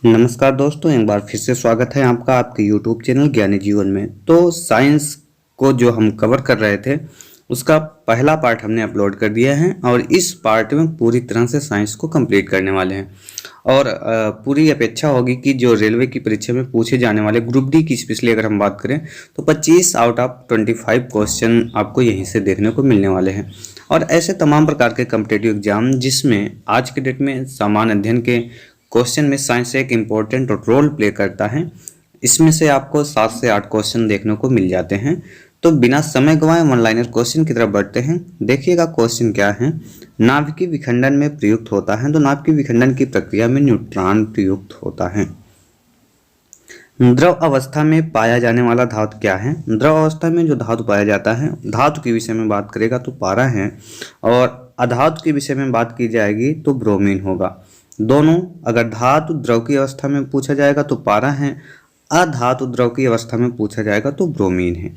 नमस्कार दोस्तों, एक बार फिर से स्वागत है आपका आपके यूट्यूब चैनल ज्ञानी जीवन में। तो साइंस को जो हम कवर कर रहे थे उसका पहला पार्ट हमने अपलोड कर दिया है और इस पार्ट में पूरी तरह से साइंस को कंप्लीट करने वाले हैं। और पूरी अपेक्षा होगी कि जो रेलवे की परीक्षा में पूछे जाने वाले ग्रुप डी की स्पेशली अगर हम बात करें तो 25 आउट ऑफ 25 क्वेश्चन आपको यहीं से देखने को मिलने वाले हैं। और ऐसे तमाम प्रकार के कम्पिटेटिव एग्जाम जिसमें आज के डेट में सामान्य अध्ययन के क्वेश्चन में साइंस एक इम्पोर्टेंट रोल प्ले करता है, इसमें से आपको 7 से 8 क्वेश्चन देखने को मिल जाते हैं। तो बिना समय गंवाए वन लाइनर क्वेश्चन की तरफ बढ़ते हैं। देखिएगा क्वेश्चन क्या है। नाभिकीय विखंडन में प्रयुक्त होता है, तो नाभिकीय विखंडन की प्रक्रिया में न्यूट्रॉन प्रयुक्त होता है। द्रव अवस्था में पाया जाने वाला धातु क्या है। द्रव अवस्था में जो धातु पाया जाता है, धातु के विषय में बात करेगा तो पारा है, और अधातु के विषय में बात की जाएगी तो ब्रोमीन होगा। दोनों, अगर धातु द्रव की अवस्था में पूछा जाएगा तो पारा है, अधातु द्रव की अवस्था में पूछा जाएगा तो ब्रोमीन है।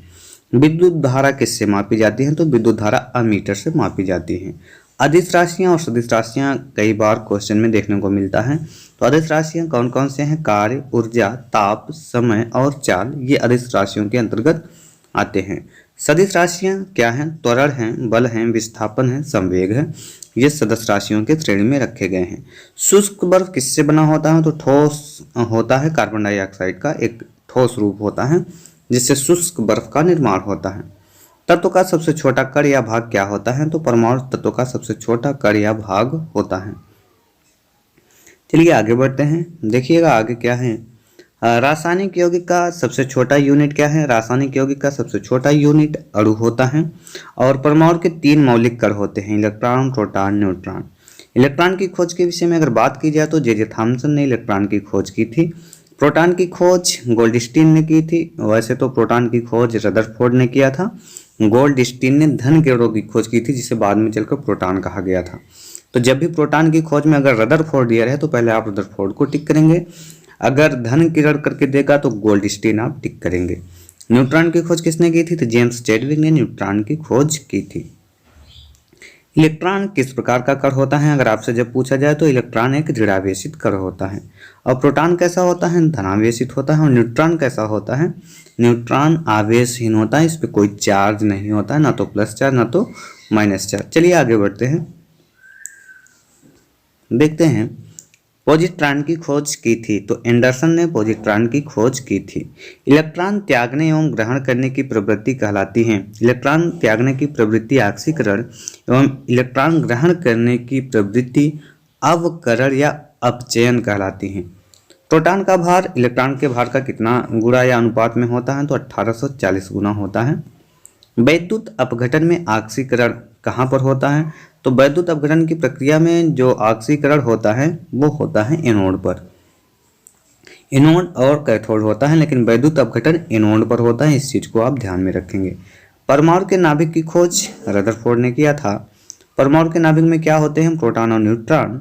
विद्युत धारा किससे मापी जाती है, तो विद्युत धारा अमीटर से मापी जाती है। अदिश राशियां और सदिश राशियां कई बार क्वेश्चन में देखने को मिलता है। तो अदिश राशियां कौन कौन से हैं, कार्य, ऊर्जा, ताप, समय और चाल, ये अदिश राशियों के अंतर्गत आते हैं। सदिश राशियां क्या हैं, त्वरण है, बल है, विस्थापन है, संवेग है, ये सदस्य राशियों के श्रेणी में रखे गए हैं। शुष्क बर्फ किससे बना होता है, तो ठोस होता है, कार्बन डाइऑक्साइड का एक ठोस रूप होता है जिससे शुष्क बर्फ का निर्माण होता है। तत्व का सबसे छोटा कण या भाग क्या होता है, तो परमाणु तत्व का सबसे छोटा कण या भाग होता है। चलिए आगे बढ़ते हैं। देखिएगा आगे क्या है। रासायनिक यौगिक का सबसे छोटा यूनिट क्या है। रासायनिक यौगिक का सबसे छोटा यूनिट अणु होता है। और परमाणु के 3 मौलिक कण होते हैं, इलेक्ट्रॉन, प्रोटॉन, न्यूट्रॉन। इलेक्ट्रॉन की खोज के विषय में अगर बात की जाए तो जे थॉमसन ने इलेक्ट्रॉन की खोज की थी। प्रोटॉन की खोज गोल्डस्टीन ने की थी। वैसे तो प्रोटॉन की खोज रदरफोर्ड ने किया था। गोल्डस्टीन ने धन किरणों की खोज की थी जिसे बाद में चलकर प्रोटॉन कहा गया था। तो जब भी प्रोटॉन की खोज में अगर रदरफोर्ड ईयर है तो पहले आप रदरफोर्ड को टिक करेंगे, अगर धन किरण करके देगा तो गोल्डस्टीन आप टिक करेंगे। न्यूट्रॉन की खोज किसने की थी, तो जेम्स चैडविक ने न्यूट्रॉन की खोज की थी। इलेक्ट्रॉन किस प्रकार का कण होता है, अगर आपसे जब पूछा जाए तो इलेक्ट्रॉन एक ऋणावेशित कण होता है। और प्रोटॉन कैसा होता है, धनावेशित होता है। और न्यूट्रॉन कैसा होता है, न्यूट्रॉन आवेशहीन होता है, इस पर कोई चार्ज नहीं होता है, ना तो प्लस चार्ज ना तो माइनस चार्ज। चलिए आगे बढ़ते हैं। देखते हैं पॉजिट्रॉन की खोज की थी, तो एंडरसन ने पॉजिट्रॉन की खोज की थी। इलेक्ट्रॉन त्यागने एवं ग्रहण करने की प्रवृत्ति कहलाती है। इलेक्ट्रॉन त्यागने की प्रवृत्ति ऑक्सीकरण एवं इलेक्ट्रॉन ग्रहण करने की प्रवृत्ति अवकरण या अपचयन कहलाती है। प्रोटॉन का भार इलेक्ट्रॉन के भार का कितना गुणा या अनुपात में होता है, तो 1840 गुना होता है। वैद्युत अपघटन में ऑक्सीकरण कहाँ पर होता है, तो वैद्युत अपघटन की प्रक्रिया में जो ऑक्सीकरण होता है वो होता है एनोड पर। एनोड और कैथोड होता है, लेकिन वैद्युत अपघटन एनोड पर होता है, इस चीज को आप ध्यान में रखेंगे। परमाणु के नाभिक की खोज रदरफोर्ड ने किया था। परमाणु के नाभिक में क्या होते हैं, प्रोटॉन और न्यूट्रॉन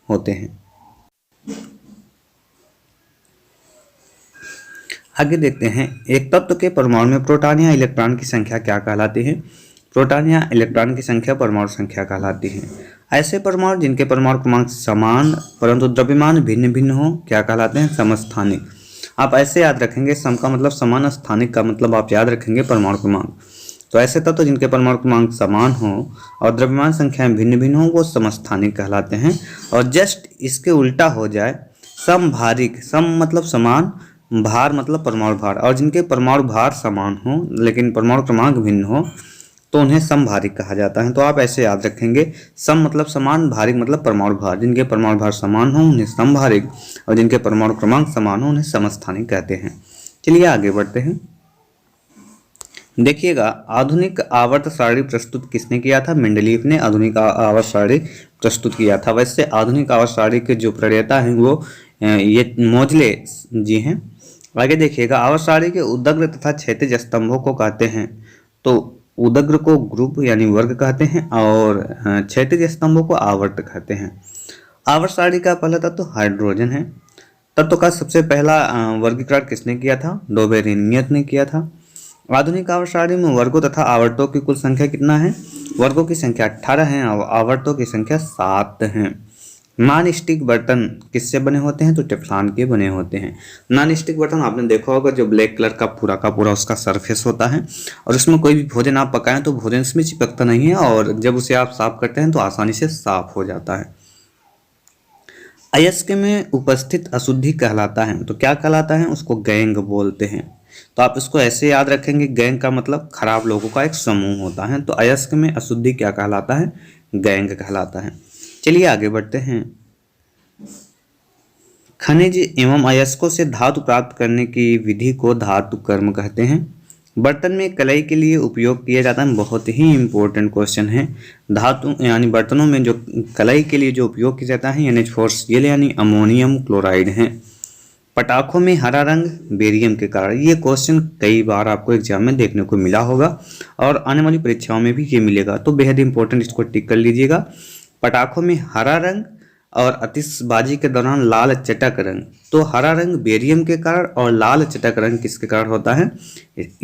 होते हैं। आगे देखते हैं, एक तत्व के परमाणु में प्रोटॉन या इलेक्ट्रॉन की संख्या क्या कहलाती है। प्रोटॉन या इलेक्ट्रॉन की संख्या परमाणु संख्या कहलाती है। ऐसे परमाणु जिनके परमाणु क्रमांक समान परंतु द्रव्यमान भिन्न भिन्न हो क्या कहलाते हैं, समस्थानिक। आप ऐसे याद रखेंगे, सम का मतलब समान, स्थानिक का मतलब आप याद रखेंगे परमाणु क्रमांक। तो ऐसे तत्व जिनके परमाणु क्रमांक समान हो और द्रव्यमान संख्याएं भिन्न भिन्न हो वो समस्थानिक कहलाते हैं। और जस्ट इसके उल्टा हो जाए, समभारिक, सम मतलब समान, भार मतलब परमाणु भार, और जिनके परमाणु भार समान हो लेकिन परमाणु क्रमांक भिन्न हो तो उन्हें समभारिक कहा जाता है। तो आप ऐसे याद रखेंगे, सम मतलब समान, भारिक मतलब परमाणु भार। जिनके परमाणु भार समान हो उन्हें समभारिक, और जिनके परमाणु क्रमांक समान हो उन्हें समस्थानिक कहते हैं। चलिए आगे बढ़ते हैं। देखिएगा, आधुनिक आवर्त सारणी प्रस्तुत किसने किया था, मेंडलीफ ने आधुनिक आवर्त सारणी प्रस्तुत किया था। वैसे आधुनिक आवर्त सारणी के जो प्रणेता हैं वो ये मोजले जी हैं। आगे देखिएगा, आवर्त सारणी के उदग्र तथा क्षैतिज स्तंभों को कहते हैं। तो उदग्र को ग्रुप यानी वर्ग कहते हैं और क्षैतिज स्तंभों को आवर्त कहते हैं। आवर्त सारणी का पहला तत्व हाइड्रोजन है। तत्व का सबसे पहला वर्गीकरण किसने किया था, डोबेरेनियस ने किया था। आधुनिक आवर्त सारणी में वर्गों तथा आवर्तों की कुल संख्या कितना है, वर्गों की संख्या 18 है और आवर्तों की संख्या 7 है। नॉन स्टिक बर्तन किससे बने होते हैं? तो टेफ्लॉन के बने होते हैं। नॉन स्टिक बर्तन आपने देखा होगा, जो ब्लैक कलर का पूरा उसका सरफेस होता है और उसमें कोई भी भोजन आप पकाएं तो भोजन इसमें चिपकता नहीं है और जब उसे आप साफ करते हैं तो आसानी से साफ हो जाता है। अयस्क में उपस्थित अशुद्धि कहलाता है, तो क्या कहलाता है? उसको गैंग बोलते हैं। तो आप इसको ऐसे याद रखेंगे, गैंग का मतलब खराब लोगों का एक समूह होता है। तो अयस्क में अशुद्धि क्या कहलाता है? गैंग कहलाता है। चलिए आगे बढ़ते हैं। खनिज एवं अयस्कों से धातु प्राप्त करने की विधि को धातु कर्म कहते हैं। बर्तन में कलई के लिए उपयोग किया जाता है, बहुत ही इंपॉर्टेंट क्वेश्चन है। धातु यानी बर्तनों में जो कलई के लिए जो उपयोग किया जाता है NH4Cl यानी अमोनियम क्लोराइड है। पटाखों में हरा रंग बेरियम के कारण, ये क्वेश्चन कई बार आपको एग्जाम में देखने को मिला होगा और आने वाली परीक्षाओं में भी ये मिलेगा, तो बेहद इंपॉर्टेंट, इसको टिक कर लीजिएगा। पटाखों में हरा रंग और आतिशबाजी के दौरान लाल चटक रंग, तो हरा रंग बेरियम के कारण और लाल चटक रंग किसके कारण होता है?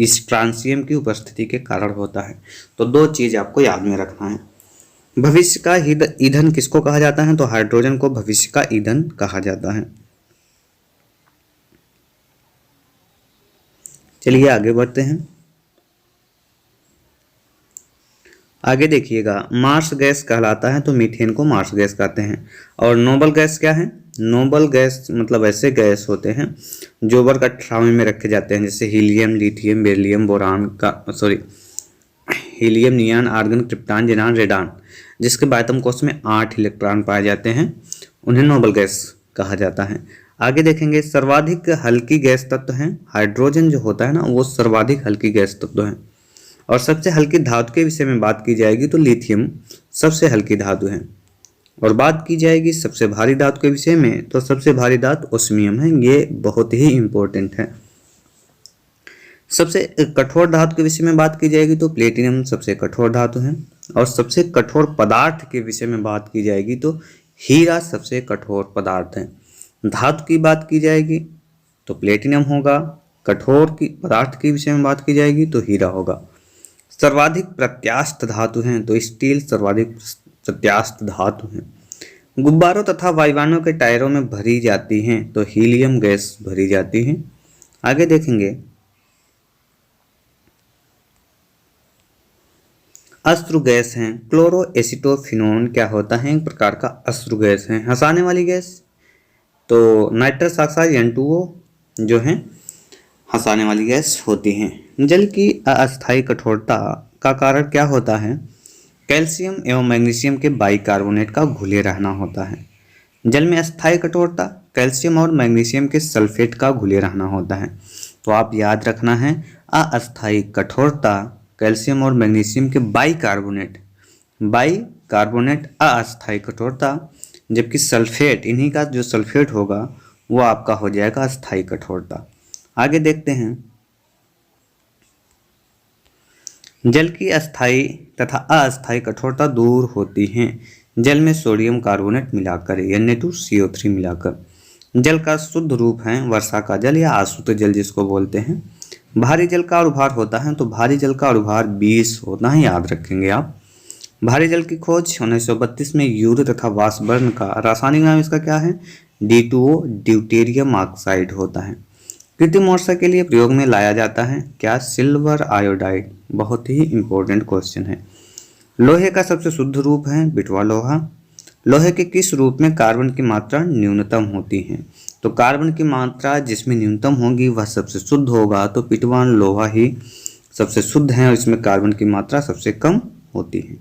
स्ट्रांसियम की उपस्थिति के कारण होता है। तो दो चीज आपको याद में रखना है। भविष्य का ईंधन किसको कहा जाता है? तो हाइड्रोजन को भविष्य का ईंधन कहा जाता है। चलिए आगे बढ़ते हैं। आगे देखिएगा, मार्स गैस कहलाता है, तो मीथेन को मार्स गैस कहते हैं। और नोबल गैस क्या है? नोबल गैस मतलब ऐसे गैस होते हैं जो वर्ग 18वें में रखे जाते हैं, जैसे helium, lithium, beryllium, boron helium, neon, argon, krypton, xenon, radon, जिसके बायतम कोष में 8 इलेक्ट्रॉन पाए जाते हैं, उन्हें नोबल गैस कहा जाता है। आगे देखेंगे, सर्वाधिक हल्की गैस तत्व है हाइड्रोजन, जो होता है ना वो सर्वाधिक हल्की गैस तत्व है। और सबसे हल्की धातु के विषय में बात की जाएगी तो लिथियम सबसे हल्की धातु है। और बात की जाएगी सबसे भारी धातु के विषय में, तो सबसे भारी धातु ओस्मियम है, ये बहुत ही इंपॉर्टेंट है। सबसे कठोर धातु के विषय में बात की जाएगी तो प्लेटिनम सबसे कठोर धातु है। और सबसे कठोर पदार्थ के विषय में बात की जाएगी तो हीरा सबसे कठोर पदार्थ है। धातु की बात की जाएगी तो प्लेटिनम होगा, कठोर की पदार्थ के विषय में बात की जाएगी तो हीरा होगा। सर्वाधिक प्रत्यास्थ धातु हैं तो स्टील सर्वाधिक प्रत्यास्थ धातु है। गुब्बारों तथा वायुयानों के टायरों में भरी जाती हैं तो हीलियम गैस भरी जाती है। आगे देखेंगे, अश्रु गैस हैं। क्लोरोएसिटोफिनोन क्या होता है? एक प्रकार का अश्रु गैस है। हंसाने वाली गैस तो नाइट्रस ऑक्साइड N2O जो है हंसाने वाली गैस होती हैं। जल की अस्थायी कठोरता का कारण क्या होता है? कैल्शियम एवं मैग्नीशियम के बाइकार्बोनेट का घुले रहना होता है। जल में अस्थायी कठोरता कैल्शियम और मैग्नीशियम के सल्फेट का घुले रहना होता है। तो आप याद रखना है, अस्थायी कठोरता कैल्शियम और मैग्नीशियम के बाइकार्बोनेट अस्थायी कठोरता, जबकि सल्फेट, इन्हीं का जो सल्फेट होगा वो आपका हो जाएगा अस्थायी कठोरता। आगे देखते हैं, जल की अस्थायी तथा अस्थायी कठोरता दूर होती हैं जल में सोडियम कार्बोनेट मिलाकर, Na2CO3 मिलाकर। जल का शुद्ध रूप है वर्षा का जल या आसुत जल जिसको बोलते हैं। भारी जल का उभार होता है तो भारी जल का उभार 20 होता है, याद रखेंगे आप। भारी जल की खोज 1932 में यूरे तथा वाशबर्न का, रासायनिक नाम इसका क्या है? D2O ड्यूटेरियम ऑक्साइड होता है। कृत्रिम वर्षा के लिए प्रयोग में लाया जाता है क्या? Silver iodide. बहुत ही इंपॉर्टेंट क्वेश्चन है। लोहे का सबसे शुद्ध रूप है बिटवा लोहा। लोहे के किस रूप में कार्बन की मात्रा न्यूनतम होती है? तो कार्बन की मात्रा जिसमें न्यूनतम होगी वह सबसे शुद्ध होगा, तो पिटवान लोहा ही सबसे शुद्ध है और इसमें कार्बन की मात्रा सबसे कम होती है।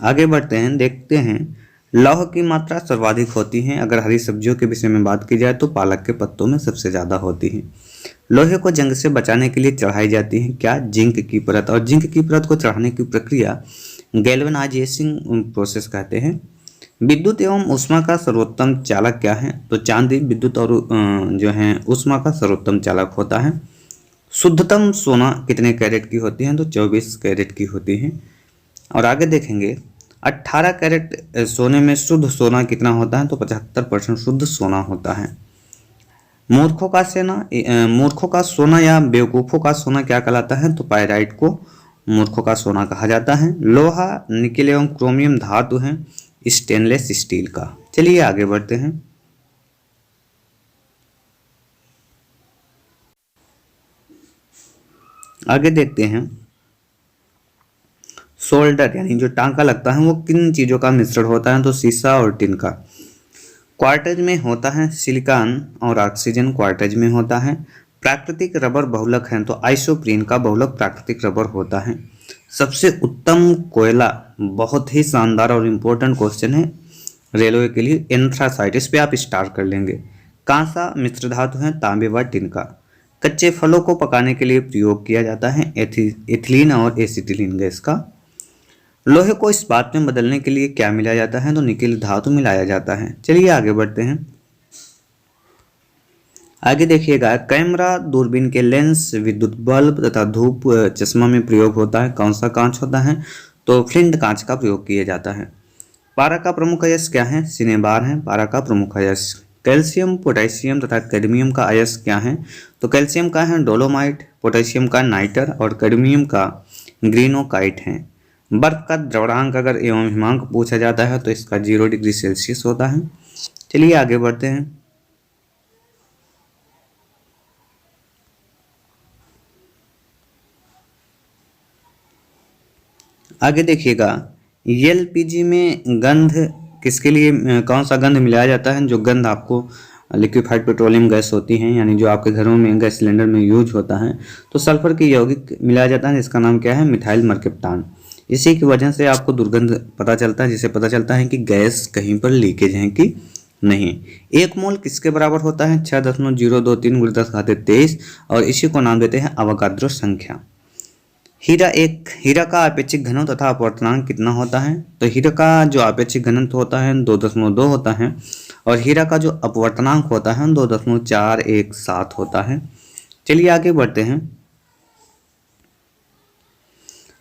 आगे बढ़ते हैं, देखते हैं लौह की मात्रा सर्वाधिक होती है। अगर हरी सब्जियों के विषय में बात की जाए तो पालक के पत्तों में सबसे ज़्यादा होती है। लोहे को जंग से बचाने के लिए चढ़ाई जाती है क्या? जिंक की परत। और जिंक की परत को चढ़ाने की प्रक्रिया गैल्वेनाइजेशन प्रोसेस कहते हैं। विद्युत एवं ऊष्मा का सर्वोत्तम चालक क्या है? तो चांदी विद्युत और जो है ऊष्मा का सर्वोत्तम चालक होता है। शुद्धतम सोना कितने कैरेट की होती है? तो 24 कैरेट की होती है। और आगे देखेंगे, 18 कैरेट सोने में शुद्ध सोना कितना होता है? तो 75% शुद्ध सोना होता है। मूर्खों का सोना या बेवकूफ़ों का सोना क्या कहलाता है? तो पायराइट को मूर्खों का सोना कहा जाता है। लोहा, निकेल एवं क्रोमियम धातु हैं स्टेनलेस स्टील का। चलिए आगे बढ़ते हैं। आगे देखते हैं सोल्डर यानी जो टांका लगता है वो किन चीजों का मिश्रण होता है, तो शीशा और टिन का। क्वार्टेज में होता है सिलिकॉन और ऑक्सीजन क्वार्टेज में होता है। प्राकृतिक रबर बहुलक है तो आइसोप्रीन का बहुलक प्राकृतिक रबर होता है। सबसे उत्तम कोयला, बहुत ही शानदार और इम्पोर्टेंट क्वेश्चन है रेलवे के लिए, एंथ्रासाइट, इस पे आप स्टार कर लेंगे। कांसा मिश्र धातु है तांबे व टिन का। कच्चे फलों को पकाने के लिए प्रयोग किया जाता है एथिलीन और एसिटिलीन गैस का। लोहे को इस्पात में बदलने के लिए क्या मिलाया जाता है, तो निकेल धातु मिलाया जाता है। चलिए आगे बढ़ते हैं। आगे देखिएगा, कैमरा, दूरबीन के लेंस, विद्युत बल्ब तथा धूप चश्मा में प्रयोग होता है। कौन सा कांच होता है, तो फ्लिंट कांच का प्रयोग किया जाता है। पारा का प्रमुख अयस्क क्या है, सिनेबार है पारा का प्रमुख अयस्क। कैल्शियम, पोटेशियम तथा कैडमियम का अयस्क क्या है, तो कैल्शियम का है डोलोमाइट, पोटेशियम का नाइटर और कैडमियम का ग्रीनोकाइट है। बर्फ का द्रवणांक अगर एवं हिमांक पूछा जाता है तो इसका 0 डिग्री सेल्सियस होता है। चलिए आगे बढ़ते हैं। आगे देखिएगा, एलपीजी में गंध किसके लिए, कौन सा गंध मिलाया जाता है, जो गंध आपको लिक्विफाइड पेट्रोलियम गैस होती है यानी जो आपके घरों में गैस सिलेंडर में यूज होता है, तो सल्फर की यौगिक मिलाया जाता है जिसका नाम क्या है, मिथाइल मर्केप्टान। इसी की वजह से आपको दुर्गंध पता चलता है, जिससे पता चलता है कि गैस कहीं पर लीकेज है कि नहीं। एक मोल किसके बराबर होता है, 6.023 × 10⁻23 और इसी को नाम देते हैं अवोगाद्रो संख्या। हीरा का अपेक्षिक घनत्व तथा अपवर्तनांक कितना होता है, तो हीरा का जो अपेक्षिक घनत्व होता है 2.2 होता है और हीरा का जो अपवर्तनांक होता है 2.417 होता है। चलिए आगे बढ़ते हैं।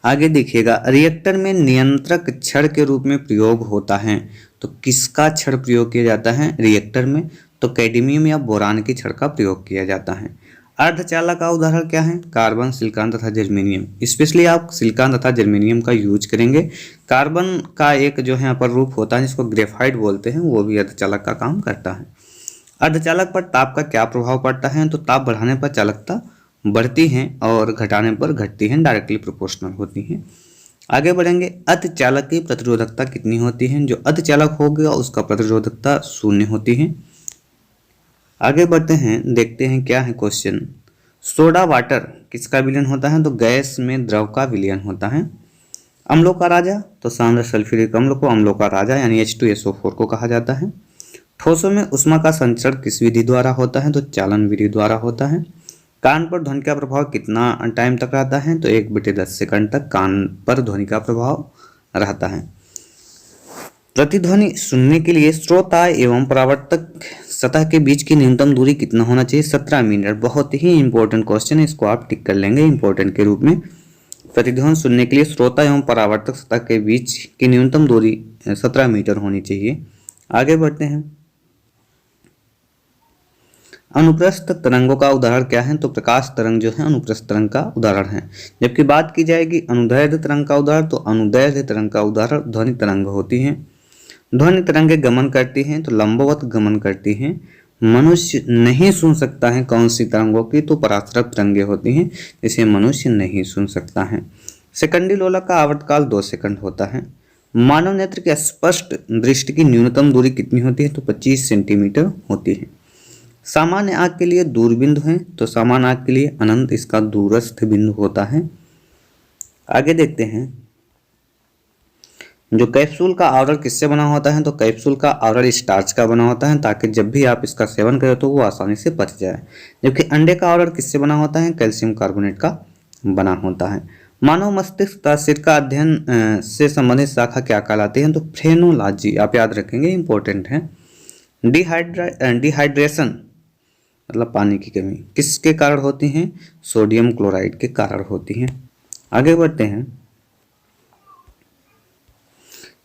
आगे देखिएगा, रिएक्टर में नियंत्रक छड़ के रूप में प्रयोग होता है, तो किसका छड़ प्रयोग किया जाता है रिएक्टर में, तो कैडमियम या बोरान की छड़ का प्रयोग किया जाता है। अर्धचालक का उदाहरण क्या है, कार्बन, सिलिकॉन तथा जर्मेनियम। स्पेशली आप सिलिकॉन तथा जर्मेनियम का यूज करेंगे। कार्बन का एक जो है यहाँ पर रूप होता है जिसको ग्रेफाइट बोलते हैं, वो भी अर्धचालक का काम करता है। अर्धचालक पर ताप का क्या प्रभाव पड़ता है, तो ताप बढ़ाने पर चालकता बढ़ती है और घटाने पर घटती है, डायरेक्टली प्रोपोर्शनल होती है। आगे बढ़ेंगे, अर्धचालक की प्रतिरोधकता कितनी होती है, जो अर्धचालक हो गया उसका प्रतिरोधकता 0 होती है। आगे बढ़ते हैं, देखते हैं क्या है क्वेश्चन। सोडा वाटर किसका विलयन होता है, तो गैस में द्रव का विलयन होता है। अम्लों का राजा, तो सांद्र सल्फ्यूरिक अम्ल को अम्लों का राजा यानी H2SO4 को कहा जाता है। ठोसों में ऊष्मा का संचरण किस विधि द्वारा होता है, तो चालन विधि द्वारा होता है। कान पर ध्वनि का प्रभाव कितना टाइम तक रहता है, तो 1/10 सेकंड तक कान पर ध्वनि का प्रभाव रहता है। प्रतिध्वनि सुनने के लिए श्रोता एवं परावर्तक सतह के बीच की न्यूनतम दूरी कितना होना चाहिए, 17 मिनट। बहुत ही इंपॉर्टेंट क्वेश्चन है, इसको आप टिक कर लेंगे इंपॉर्टेंट के रूप में। प्रतिध्वनि सुनने के लिए श्रोता एवं परावर्तक सतह के बीच की न्यूनतम दूरी 17 मीटर होनी चाहिए। आगे बढ़ते हैं। अनुप्रस्थ तरंगों का उदाहरण क्या है, तो प्रकाश तरंग जो है अनुप्रस्थ तरंग का उदाहरण है। जबकि बात की जाएगी अनुदैर्ध्य तरंग का उदाहरण, तो अनुदैर्ध्य तरंग का उदाहरण ध्वनि तरंग होती है। ध्वनि तरंगें गमन करती हैं तो लंबवत गमन करती हैं। मनुष्य नहीं सुन सकता है कौन सी तरंगों की, तो पराश्रव तरंगें होती हैं, जिसे मनुष्य नहीं सुन सकता है। सेकंडी लोलक का आवर्तकाल 2 सेकंड होता है। मानव नेत्र के स्पष्ट दृष्टि की न्यूनतम दूरी कितनी होती है, तो 25 सेंटीमीटर होती है। सामान्य आंख के लिए दूर बिंदु है, तो सामान्य आंख के लिए अनंत इसका दूरस्थ बिंदु होता है। आगे देखते हैं, जो कैप्सूल का आवरण किससे बना होता है, तो कैप्सूल का आवरण स्टार्च का बना होता है, ताकि जब भी आप इसका सेवन करें तो वो आसानी से पच जाए। जबकि अंडे का आवरण किससे बना होता है, कैल्शियम कार्बोनेट का बना होता है। मानव मस्तिष्क का सिर का अध्ययन से संबंधित शाखा क्या कहलाती है, तो फ्रेनोलॉजी, आप याद रखेंगे, इंपॉर्टेंट है। डिहाइड्रेशन मतलब पानी की कमी किसके कारण होती है, सोडियम क्लोराइड के कारण होती है। आगे बढ़ते हैं,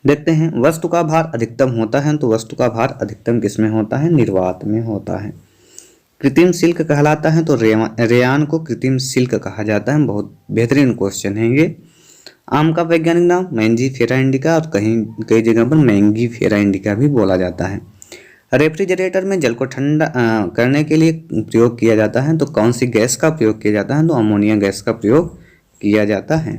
देखते हैं वस्तु का भार अधिकतम होता है, तो वस्तु का भार अधिकतम किसमें होता है, निर्वात में होता है। कृत्रिम सिल्क कहलाता है, तो रेयान को कृत्रिम सिल्क कहा जाता है। बहुत बेहतरीन क्वेश्चन है ये। आम का वैज्ञानिक नाम मैंजीफेरा इंडिका, और कहीं कई जगह पर मैंगीफेरा इंडिका भी बोला जाता है। रेफ्रिजरेटर में जल को ठंडा करने के लिए प्रयोग किया जाता है, तो कौन सी गैस का प्रयोग किया जाता है? तो अमोनिया गैस का प्रयोग किया जाता है।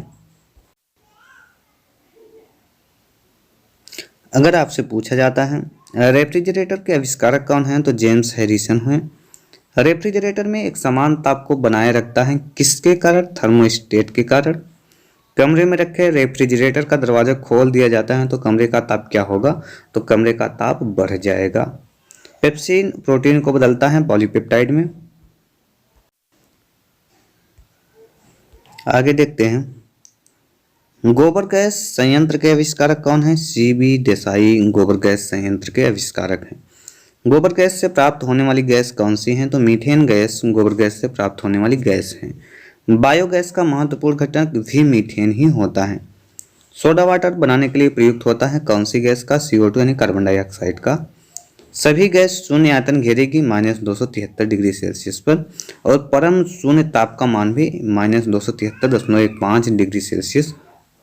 अगर आपसे पूछा जाता है रेफ्रिजरेटर के आविष्कारक कौन हैं, तो जेम्स हैरिसन हैं। रेफ्रिजरेटर में एक समान ताप को बनाए रखता है किसके कारण? थर्मोस्टेट के कारण। कमरे में रखे रेफ्रिजरेटर का दरवाजा खोल दिया जाता है तो कमरे का ताप क्या होगा? तो कमरे का ताप बढ़ जाएगा। पेप्सिन प्रोटीन को बदलता है पॉलीपेप्टाइड में। आगे देखते हैं गोबर गैस संयंत्र के आविष्कारक कौन है? सीबी देसाई गोबर गैस संयंत्र के आविष्कारक हैं। गोबर गैस से प्राप्त होने वाली गैस कौन सी है? तो मीथेन गैस गोबर गैस से प्राप्त होने वाली गैस है। बायोगैस का महत्वपूर्ण घटक भी मीथेन ही होता है। सोडा वाटर बनाने के लिए प्रयुक्त होता है कौन सी गैस का? CO2 यानी कार्बन डाइऑक्साइड का। सभी गैस शून्य आयतन घेरेगी -273 डिग्री सेल्सियस पर, और परम शून्य ताप का मान भी -273.15 डिग्री सेल्सियस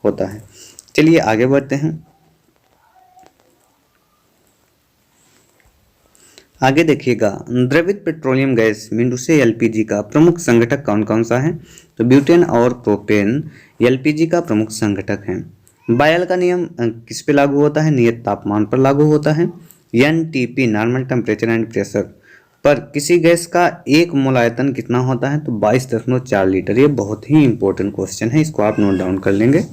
होता है। चलिए आगे बढ़ते हैं। आगे देखिएगा द्रवित पेट्रोलियम गैस मीन टू से LPG का प्रमुख संघटक कौन कौन सा है? तो ब्यूटेन और प्रोपेन LPG का प्रमुख संघटक है। बायल का नियम किस पे लागू होता है? नियत तापमान पर लागू होता है। NTP normal temperature and pressure पर किसी गैस का एक मोल आयतन कितना होता है? तो 22.4 लीटर। ये बहुत ही इंपॉर्टेंट क्वेश्चन है, इसको आप नोट डाउन कर लेंगे।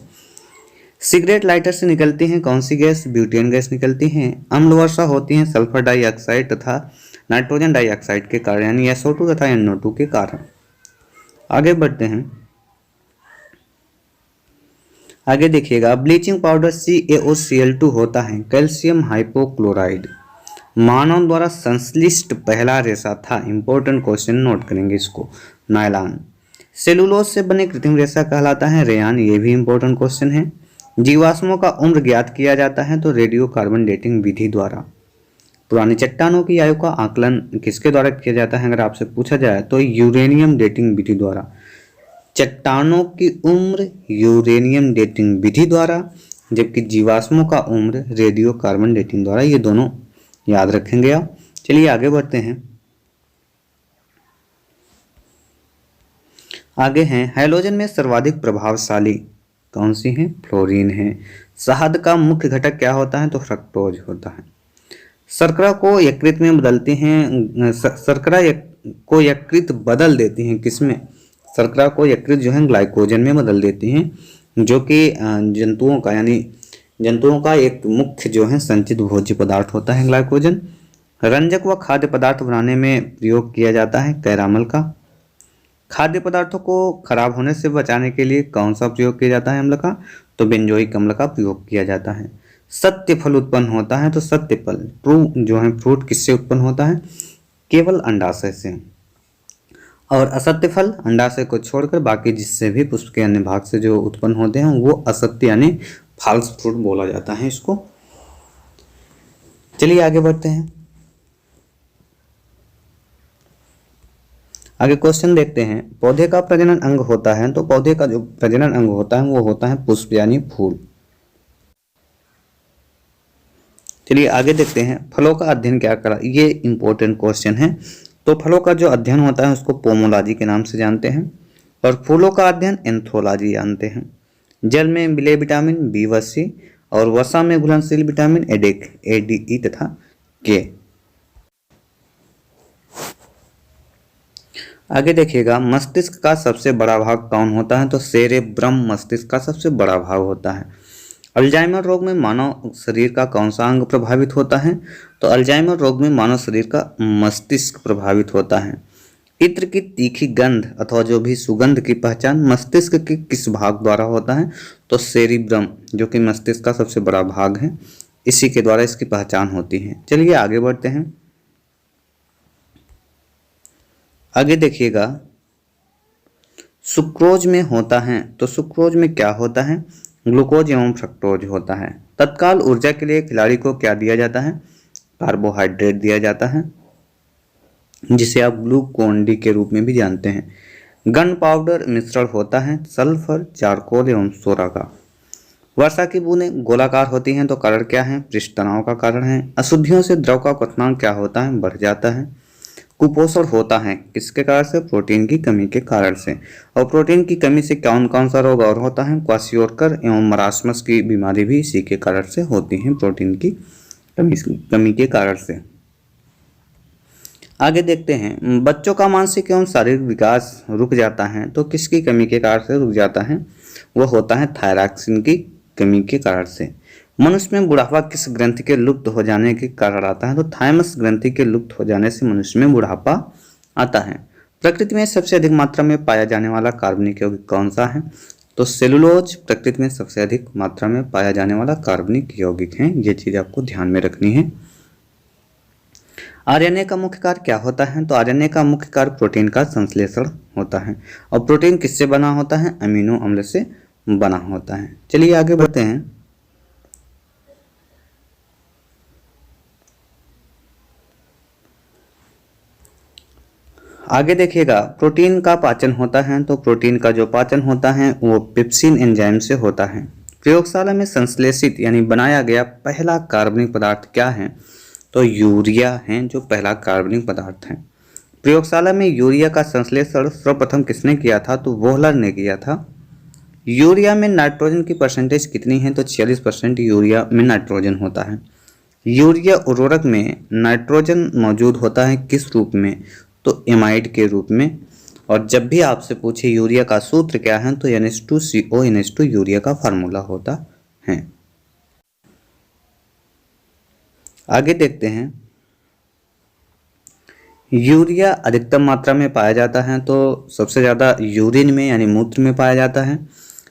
सिगरेट लाइटर से निकलती हैं कौन सी गैस? ब्यूटेन गैस निकलती हैं। अम्ल वर्षा होती है सल्फर डाइऑक्साइड तथा नाइट्रोजन डाइऑक्साइड के कारण यानी SO2 तथा NO2 के कारण। आगे बढ़ते हैं। आगे देखिएगा ब्लीचिंग पाउडर CaOCl2 होता है कैल्शियम हाइपोक्लोराइड। मानव द्वारा संश्लिष्ट पहला रेशा था। इंपॉर्टेंट क्वेश्चन नोट करेंगे इसको। नायलॉन। सेलुलोज से बने कृत्रिम रेशा कहलाता है रेयान। ये भी इंपॉर्टेंट क्वेश्चन है। जीवाश्मों का उम्र ज्ञात किया जाता है तो रेडियो कार्बन डेटिंग विधि द्वारा। पुरानी चट्टानों की आयु का आकलन किसके द्वारा किया जाता है? अगर आपसे पूछा जाए तो यूरेनियम डेटिंग विधि द्वारा। चट्टानों की उम्र यूरेनियम डेटिंग विधि द्वारा, जबकि जीवाश्मों का उम्र रेडियो कार्बन डेटिंग द्वारा। ये दोनों याद रखेंगे आप। चलिए आगे बढ़ते हैं। आगे हैं हैलोजन में सर्वाधिक प्रभावशाली कौन सी है? फ्लोरीन है। शहद का मुख्य घटक क्या होता है? तो फ्रक्टोज होता है। शर्करा को यकृत में बदलते हैं शर्करा को यकृत बदल देती हैं किसमें? शर्करा को यकृत जो है ग्लाइकोजन में बदल देती हैं, जो कि जंतुओं का एक मुख्य जो है संचित भोज्य पदार्थ होता है ग्लाइकोजन। रंजक व खाद्य पदार्थ बनाने में प्रयोग किया जाता है कैरामल का। खाद्य पदार्थों को खराब होने से बचाने के लिए कौन सा प्रयोग किया जाता है अम्ल का? तो बेंजोइक अम्ल का प्रयोग किया जाता है। सत्य फल उत्पन्न होता है तो सत्य फल ट्रू जो है फ्रूट किससे उत्पन्न होता है? केवल अंडाशय से। और असत्य फल अंडाशय को छोड़कर बाकी जिससे भी पुष्प के अन्य भाग से जो उत्पन्न होते हैं वो असत्य यानी फॉल्स फ्रूट बोला जाता है इसको। चलिए आगे बढ़ते हैं। आगे क्वेश्चन देखते हैं। पौधे का प्रजनन अंग होता है तो पौधे का जो प्रजनन अंग होता है वो होता है पुष्प यानी फूल। चलिए आगे देखते हैं फलों का अध्ययन क्या करा। ये इंपॉर्टेंट क्वेश्चन है। तो फलों का जो अध्ययन होता है उसको पोमोलॉजी के नाम से जानते हैं, और फूलों का अध्ययन एंथ्रोलॉजी जानते हैं। जल में मिले विटामिन बी व सी, और वसा में घुलनशील विटामिन ADE तथा के। आगे देखिएगा मस्तिष्क का सबसे बड़ा भाग कौन होता है? तो सेरेब्रम मस्तिष्क का सबसे बड़ा भाग होता है। अल्जाइमर रोग में मानव शरीर का कौन सा अंग प्रभावित होता है? तो अल्जाइमर रोग में मानव शरीर का मस्तिष्क प्रभावित होता है। इत्र की तीखी गंध अथवा जो भी सुगंध की पहचान मस्तिष्क के किस भाग द्वारा होता है? तो सेरिब्रम जो कि मस्तिष्क का सबसे बड़ा भाग है, इसी के द्वारा इसकी पहचान होती है। चलिए आगे बढ़ते हैं। आगे देखिएगा सुक्रोज में होता है तो सुक्रोज में क्या होता है? ग्लूकोज एवं फ्रक्टोज होता है। तत्काल ऊर्जा के लिए खिलाड़ी को क्या दिया जाता है? कार्बोहाइड्रेट दिया जाता है, जिसे आप ग्लूकोन डी के रूप में भी जानते हैं। गन पाउडर मिश्रण होता है सल्फर, चारकोल एवं सोरा का। वर्षा की बूंदें गोलाकार होती हैं तो कारण क्या है? पृष्ठ तनाव का कारण है। अशुद्धियों से द्रव का क्वथनांक क्या होता है? बढ़ जाता है। कुपोषण होता है किसके कारण से? प्रोटीन की कमी के कारण से। और प्रोटीन की कमी से कौन कौन सा रोग और होता है? क्वाशियोरकर एवं मरासमस की बीमारी भी इसी के कारण से होती है, प्रोटीन की कमी के कारण से। आगे देखते हैं, बच्चों का मानसिक एवं शारीरिक विकास रुक जाता है तो किसकी कमी के कारण से रुक जाता है? वह होता है थायरॉक्सिन की कमी के कारण से। मनुष्य में बुढ़ापा किस ग्रंथि के लुप्त हो जाने के कारण आता है? तो थाइमस ग्रंथि के लुप्त हो जाने से मनुष्य में बुढ़ापा आता है। प्रकृति में सबसे अधिक मात्रा में पाया जाने वाला कार्बनिक यौगिक कौन सा है? तो सेलुलोज प्रकृति में सबसे अधिक मात्रा में पाया जाने वाला कार्बनिक यौगिक है। ये चीज आपको ध्यान में रखनी है। आरएनए का मुख्य कार्य क्या होता है? तो आरएनए का मुख्य कार्य प्रोटीन का संश्लेषण होता है। और प्रोटीन किससे बना होता है? अमीनो अम्ल से बना होता है। चलिए आगे बढ़ते हैं। आगे देखिएगा, प्रोटीन का पाचन होता है तो प्रोटीन का जो पाचन होता है वो पेप्सिन एंजाइम से होता है। प्रयोगशाला में संश्लेषित यानी बनाया गया पहला कार्बनिक पदार्थ क्या है? तो यूरिया है जो पहला कार्बनिक पदार्थ है। प्रयोगशाला में यूरिया का संश्लेषण सर्वप्रथम किसने किया था? तो वोहलर ने किया था। यूरिया में नाइट्रोजन की परसेंटेज कितनी है? तो 46% यूरिया में नाइट्रोजन होता है। यूरिया उर्वरक में नाइट्रोजन मौजूद होता है किस रूप में? तो एमाइड के रूप में। और जब भी आपसे पूछे यूरिया का सूत्र क्या है तो NH2CO NH2 यूरिया का फार्मूला होता है। आगे देखते हैं, यूरिया अधिकतम मात्रा में पाया जाता है तो सबसे ज़्यादा यूरिन में यानी मूत्र में पाया जाता है।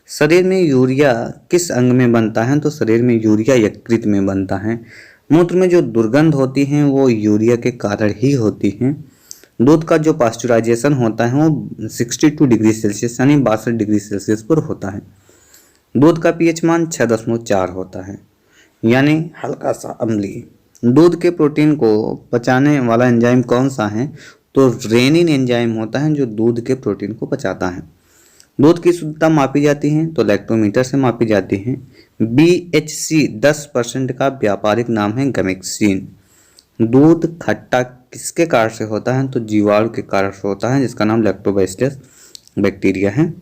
शरीर में यूरिया किस अंग में बनता है? तो शरीर में यूरिया यकृत में बनता है। मूत्र में जो दुर्गंध होती है वो यूरिया के कारण ही होती है। दूध का जो पास्चुराइजेशन होता है वो 62 डिग्री सेल्सियस यानी 62 डिग्री सेल्सियस पर होता है। दूध का पीएच मान 6.4 होता है यानी हल्का सा अम्लीय। दूध के प्रोटीन को पचाने वाला एंजाइम कौन सा है? तो रेनिन एंजाइम होता है जो दूध के प्रोटीन को पचाता है। दूध की शुद्धता मापी जाती है तो लैक्टोमीटर से मापी जाती है। BHC 10% का व्यापारिक नाम है गमेक्सिन। दूध खट्टा किसके कारण से होता है? तो जीवाणु के कारण से होता है जिसका नाम लैक्टोबैसिलस बैक्टीरिया है।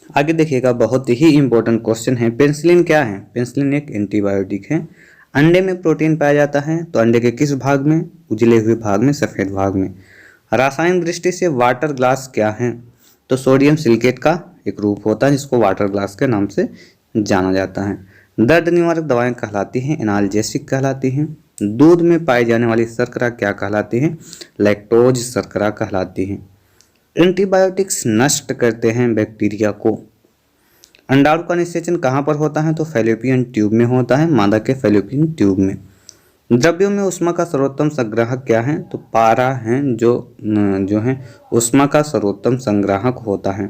आगे देखिएगा, बहुत ही इंपॉर्टेंट क्वेश्चन है। पेनिसिलिन क्या है? पेनिसिलिन एक एंटीबायोटिक है। अंडे में प्रोटीन पाया जाता है तो अंडे के किस भाग में? उजले हुए भाग में, सफेद भाग में। रासायनिक दृष्टि से वाटर ग्लास क्या है? तो सोडियम सिलिकेट का एक रूप होता है जिसको वाटर ग्लास के नाम से जाना जाता है। दर्द निवारक दवाएं कहलाती हैं एनाल्जेसिक कहलाती हैं। दूध में पाई जाने वाली शर्करा क्या कहलाती है? लैक्टोज शर्करा कहलाती है। एंटीबायोटिक्स नष्ट करते हैं बैक्टीरिया को। अंडाणु का निषेचन कहाँ पर होता है? तो फैलोपियन ट्यूब में होता है, मादा के फैलोपियन ट्यूब में। द्रव्यों में ऊष्मा का सर्वोत्तम संग्राहक क्या है? तो पारा है जो है ऊष्मा का सर्वोत्तम संग्राहक होता है।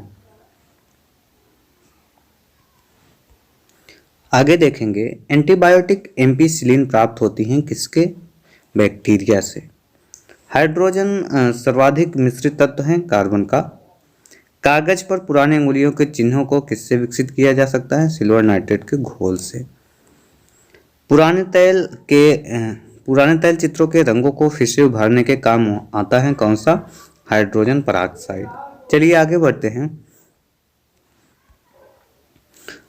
आगे देखेंगे, एंटीबायोटिक एम्पिसिलिन प्राप्त होती हैं किसके? बैक्टीरिया से। हाइड्रोजन सर्वाधिक मिश्रित तत्व है कार्बन का। कागज पर पुराने अंगुलियों के चिन्हों को किससे विकसित किया जा सकता है? सिल्वर नाइट्रेट के घोल से। पुराने तैल चित्रों के रंगों को फिर से उभारने के काम आता है कौन सा? Hydrogen peroxide. चलिए आगे बढ़ते हैं।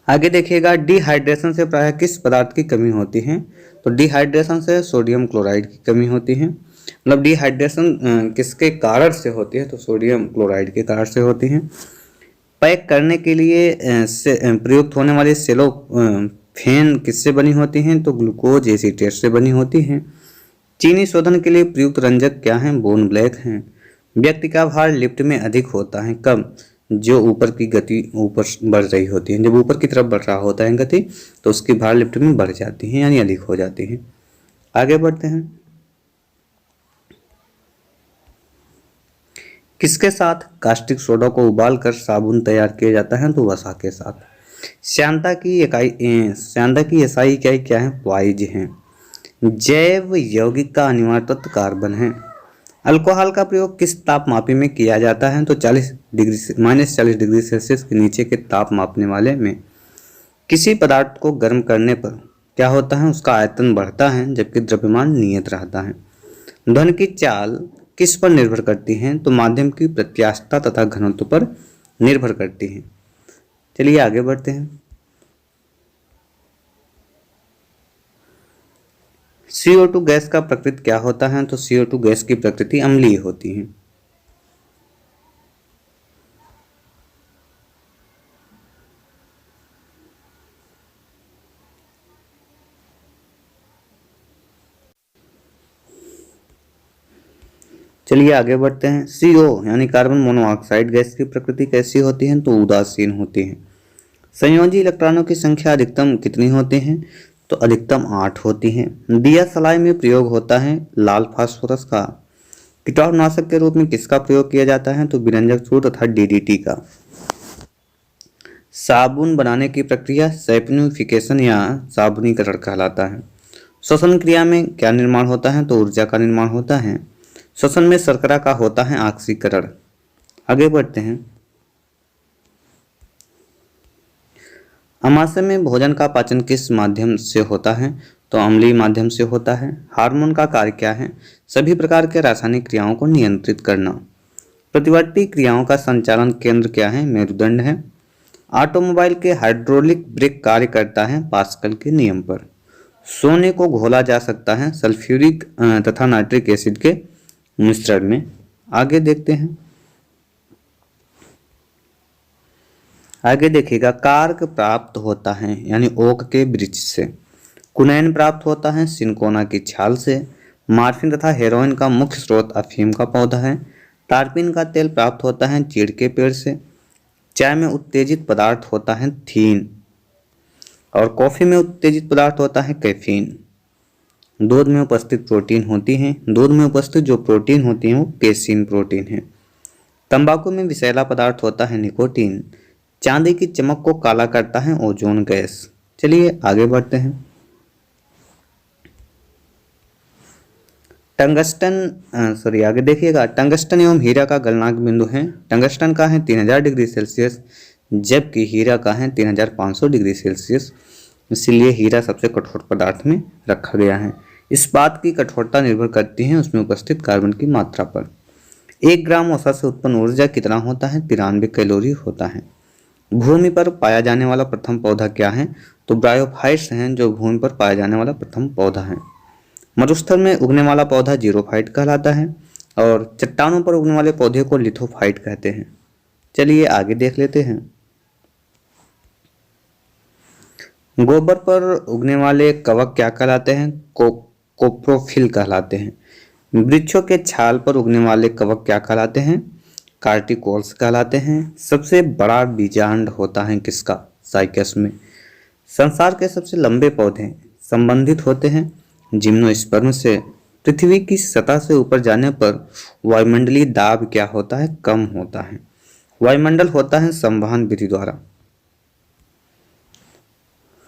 आगे देखिएगा, डिहाइड्रेशन से प्रायः किस पदार्थ की कमी होती है? तो डिहाइड्रेशन से सोडियम क्लोराइड की कमी होती है। मतलब डिहाइड्रेशन किसके कारण से होती है? तो सोडियम क्लोराइड के कारण से होती है। पैक करने के लिए प्रयुक्त होने वाली सेलो फेन किससे बनी होती हैं? तो ग्लूकोज एसीटेट से बनी होती हैं। चीनी शोधन के लिए प्रयुक्त रंजक क्या हैं? बोन ब्लैक हैं। व्यक्ति का भार लिफ्ट में अधिक होता है कब? जो ऊपर की गति ऊपर बढ़ रही होती है। जब ऊपर की तरफ बढ़ रहा होता है गति तो उसकी भार लिफ्ट में बढ़ जाती है यानी अधिक हो जाती है। आगे बढ़ते हैं। किसके साथ कास्टिक सोडा को उबाल कर साबुन तैयार किया जाता है? तो वसा के साथ। श्यानता की एसआई इकाई क्या है? वाइज है। जैव यौगिक का अनिवार्य तत्व कार्बन है। अल्कोहल का प्रयोग किस तापमापी में किया जाता है? तो 40 डिग्री से -40 डिग्री सेल्सियस के नीचे के ताप मापने वाले में। किसी पदार्थ को गर्म करने पर क्या होता है? उसका आयतन बढ़ता है जबकि द्रव्यमान नियत रहता है। ध्वनि की चाल किस पर निर्भर करती है? तो माध्यम की प्रत्यास्थता तथा घनत्व पर निर्भर करती है। चलिए आगे बढ़ते हैं। CO2 गैस का प्रकृति क्या होता है? तो CO2 गैस की प्रकृति अम्लीय होती है। चलिए आगे बढ़ते हैं। CO यानी कार्बन मोनोऑक्साइड गैस की प्रकृति कैसी होती है? तो उदासीन होती है। संयोजी इलेक्ट्रॉनों की संख्या अधिकतम कितनी होती है? तो अधिकतम 8 होती है। दिया सलाई में प्रयोग होता है लाल फास्फोरस का। कीटाणुनाशक के रूप में किसका प्रयोग किया जाता है? तो विरंजक चूर्ण तथा DDT का। साबुन बनाने की प्रक्रिया सैपनिफिकेशन या साबुनीकरण कहलाता है। श्वसन क्रिया में क्या निर्माण होता है? तो ऊर्जा का निर्माण होता है। श्वसन में शर्करा का होता है ऑक्सीकरण। आगे बढ़ते हैं। आमाशय में भोजन का पाचन किस माध्यम से होता है? तो अम्लीय माध्यम से होता है। हार्मोन का कार्य क्या है? सभी प्रकार के रासायनिक क्रियाओं को नियंत्रित करना। प्रतिवर्ती क्रियाओं का संचालन केंद्र क्या है? मेरुदंड है। ऑटोमोबाइल के हाइड्रोलिक ब्रेक कार्य करता है पास्कल के नियम पर। सोने को घोला जा सकता है सल्फ्यूरिक तथा नाइट्रिक एसिड के मिश्रण में। आगे देखते हैं। आगे देखिएगा। कार्क प्राप्त होता है यानी ओक के वृक्ष से। कुनैन प्राप्त होता है सिनकोना की छाल से। मार्फिन तथा हेरोइन का मुख्य स्रोत अफीम का पौधा है। टारपीन का तेल प्राप्त होता है चीड़ के पेड़ से। चाय में उत्तेजित पदार्थ होता है थीन और कॉफी में उत्तेजित पदार्थ होता है कैफीन। दूध में उपस्थित प्रोटीन होती है। दूध में उपस्थित जो प्रोटीन होती है वो केसीन प्रोटीन है। तंबाकू में विषैला पदार्थ होता है निकोटीन। चांदी की चमक को काला करता है ओजोन गैस। चलिए आगे बढ़ते हैं। आगे देखिएगा। टंगस्टन एवं हीरा का गलनांक बिंदु है। टंगस्टन का है 3000 डिग्री सेल्सियस जबकि हीरा का है 3500 डिग्री सेल्सियस। इसलिए हीरा सबसे कठोर पदार्थ में रखा गया है। इस बात की कठोरता निर्भर करती है उसमें उपस्थित कार्बन की मात्रा पर। 1 ग्राम वसा से उत्पन्न ऊर्जा कितना होता है? 93 कैलोरी होता है। भूमि पर पाया जाने वाला प्रथम पौधा क्या है? तो ब्रायोफाइट्स हैं जो भूमि पर पाया जाने वाला प्रथम पौधा है। मरुस्थल में उगने वाला पौधा जीरोफाइट कहलाता है और चट्टानों पर उगने वाले पौधे को लिथोफाइट कहते हैं। चलिए आगे देख लेते हैं। गोबर पर उगने वाले कवक क्या कहलाते हैं? कोप्रोफिल कहलाते हैं। वृक्षों के छाल पर उगने वाले कवक क्या कहलाते हैं? कार्टिकोल्स कहलाते हैं। सबसे बड़ा बीजांड होता है किसका? साइकस में। संसार के सबसे लंबे पौधे संबंधित होते हैं जिम्नोस्पर्म से। पृथ्वी की सतह से ऊपर जाने पर वायुमंडलीय दाब क्या होता है? कम होता है। वायुमंडल होता है संवहन विधि द्वारा।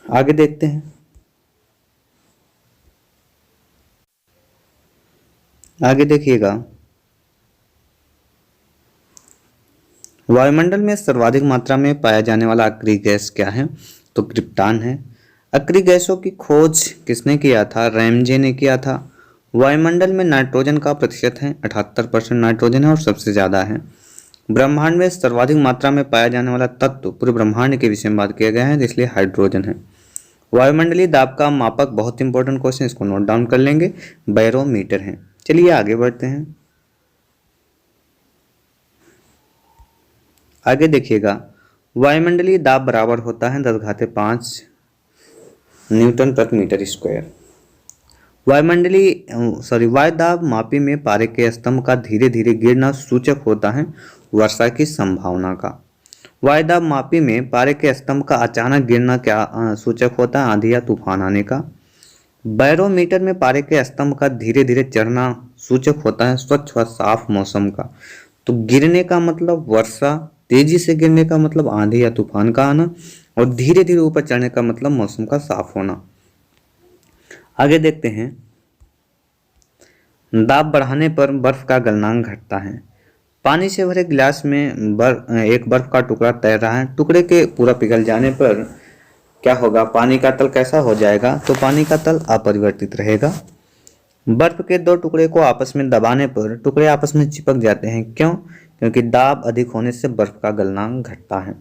आगे देखते हैं। आगे देखिएगा। वायुमंडल में सर्वाधिक मात्रा में पाया जाने वाला अक्रिय गैस क्या है? तो क्रिप्टॉन है। अक्रिय गैसों की खोज किसने किया था? रैमजे ने किया था। वायुमंडल में नाइट्रोजन का प्रतिशत है 78% नाइट्रोजन है और सबसे ज्यादा है। ब्रह्मांड में सर्वाधिक मात्रा में पाया जाने वाला तत्व पूरे ब्रह्मांड के विषय में बात किया गया है इसलिए हाइड्रोजन है। वायुमंडलीय दाब का मापक बहुत इंपॉर्टेंट क्वेश्चन, इसको नोट डाउन कर लेंगे, बैरोमीटर है। चलिए आगे बढ़ते हैं। आगे देखिएगा। वायुमंडलीय दाब बराबर होता है 10⁵ न्यूटन प्रति मीटर स्क्वायर। वायु दाब मापी में पारे के स्तंभ का धीरे धीरे गिरना सूचक होता है वर्षा की संभावना का। वायुदाब मापी में पारे के स्तंभ का अचानक गिरना क्या सूचक होता है? आंधी या तूफान आने का। बैरोमीटर में पारे के स्तंभ का धीरे धीरे चढ़ना सूचक होता है स्वच्छ व साफ मौसम का। तो गिरने का मतलब वर्षा, तेजी से गिरने का मतलब आंधी या तूफान का आना और धीरे धीरे ऊपर चढ़ने का मतलब मौसम का साफ होना। आगे देखते हैं। दाब बढ़ाने पर बर्फ का गलनांक घटता है। पानी से भरे गिलास में एक बर्फ का टुकड़ा तैर रहा है। टुकड़े के पूरा पिघल जाने पर क्या होगा, पानी का तल कैसा हो जाएगा, तो पानी का तल अपरिवर्तित रहेगा। बर्फ के दो टुकड़े को आपस में दबाने पर टुकड़े आपस में चिपक जाते हैं। क्यों? क्योंकि दाब अधिक होने से बर्फ का गलनांक घटता है।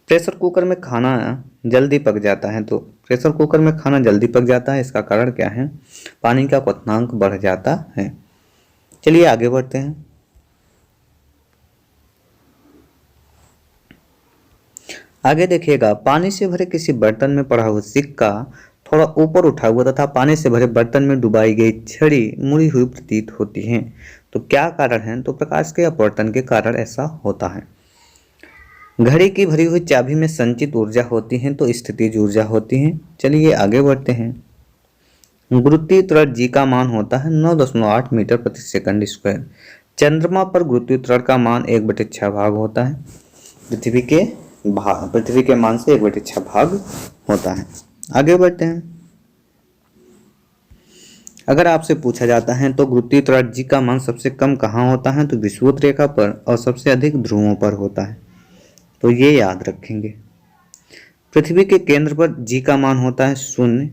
प्रेशर कुकर में खाना जल्दी पक जाता है, तो प्रेशर कुकर में खाना जल्दी पक जाता है, इसका कारण क्या है? पानी का क्वथनांक बढ़ जाता है। चलिए आगे बढ़ते हैं। आगे देखिएगा, पानी से भरे किसी बर्तन में पड़ा हुआ सिक्का थोड़ा ऊपर उठा हुआ तथा पानी से भरे बर्तन में डुबाई गई छड़ी मुड़ी हुई प्रतीत होती है। तो क्या कारण है? तो प्रकाश के अपवर्तन के कारण ऐसा होता है। घड़ी की भरी हुई चाबी में संचित ऊर्जा होती है, तो स्थितिज ऊर्जा होती है। चलिए आगे बढ़ते हैं। गुरुत्वीय त्वरण जी का मान होता है 9.8 मीटर प्रति सेकंड स्क्वायर। चंद्रमा पर गुरुत्वीय त्वरण का मान 1/6 भाग होता है। पृथ्वी के मान से 1/6 भाग होता है। आगे बढ़ते हैं। अगर आपसे पूछा जाता है तो गुरुत्वीय त्वरण जी का मान सबसे कम कहाँ होता है, तो विषुवत रेखा पर, और सबसे अधिक ध्रुवों पर होता है। तो ये याद रखेंगे। पृथ्वी के केंद्र पर जी का मान होता है 0।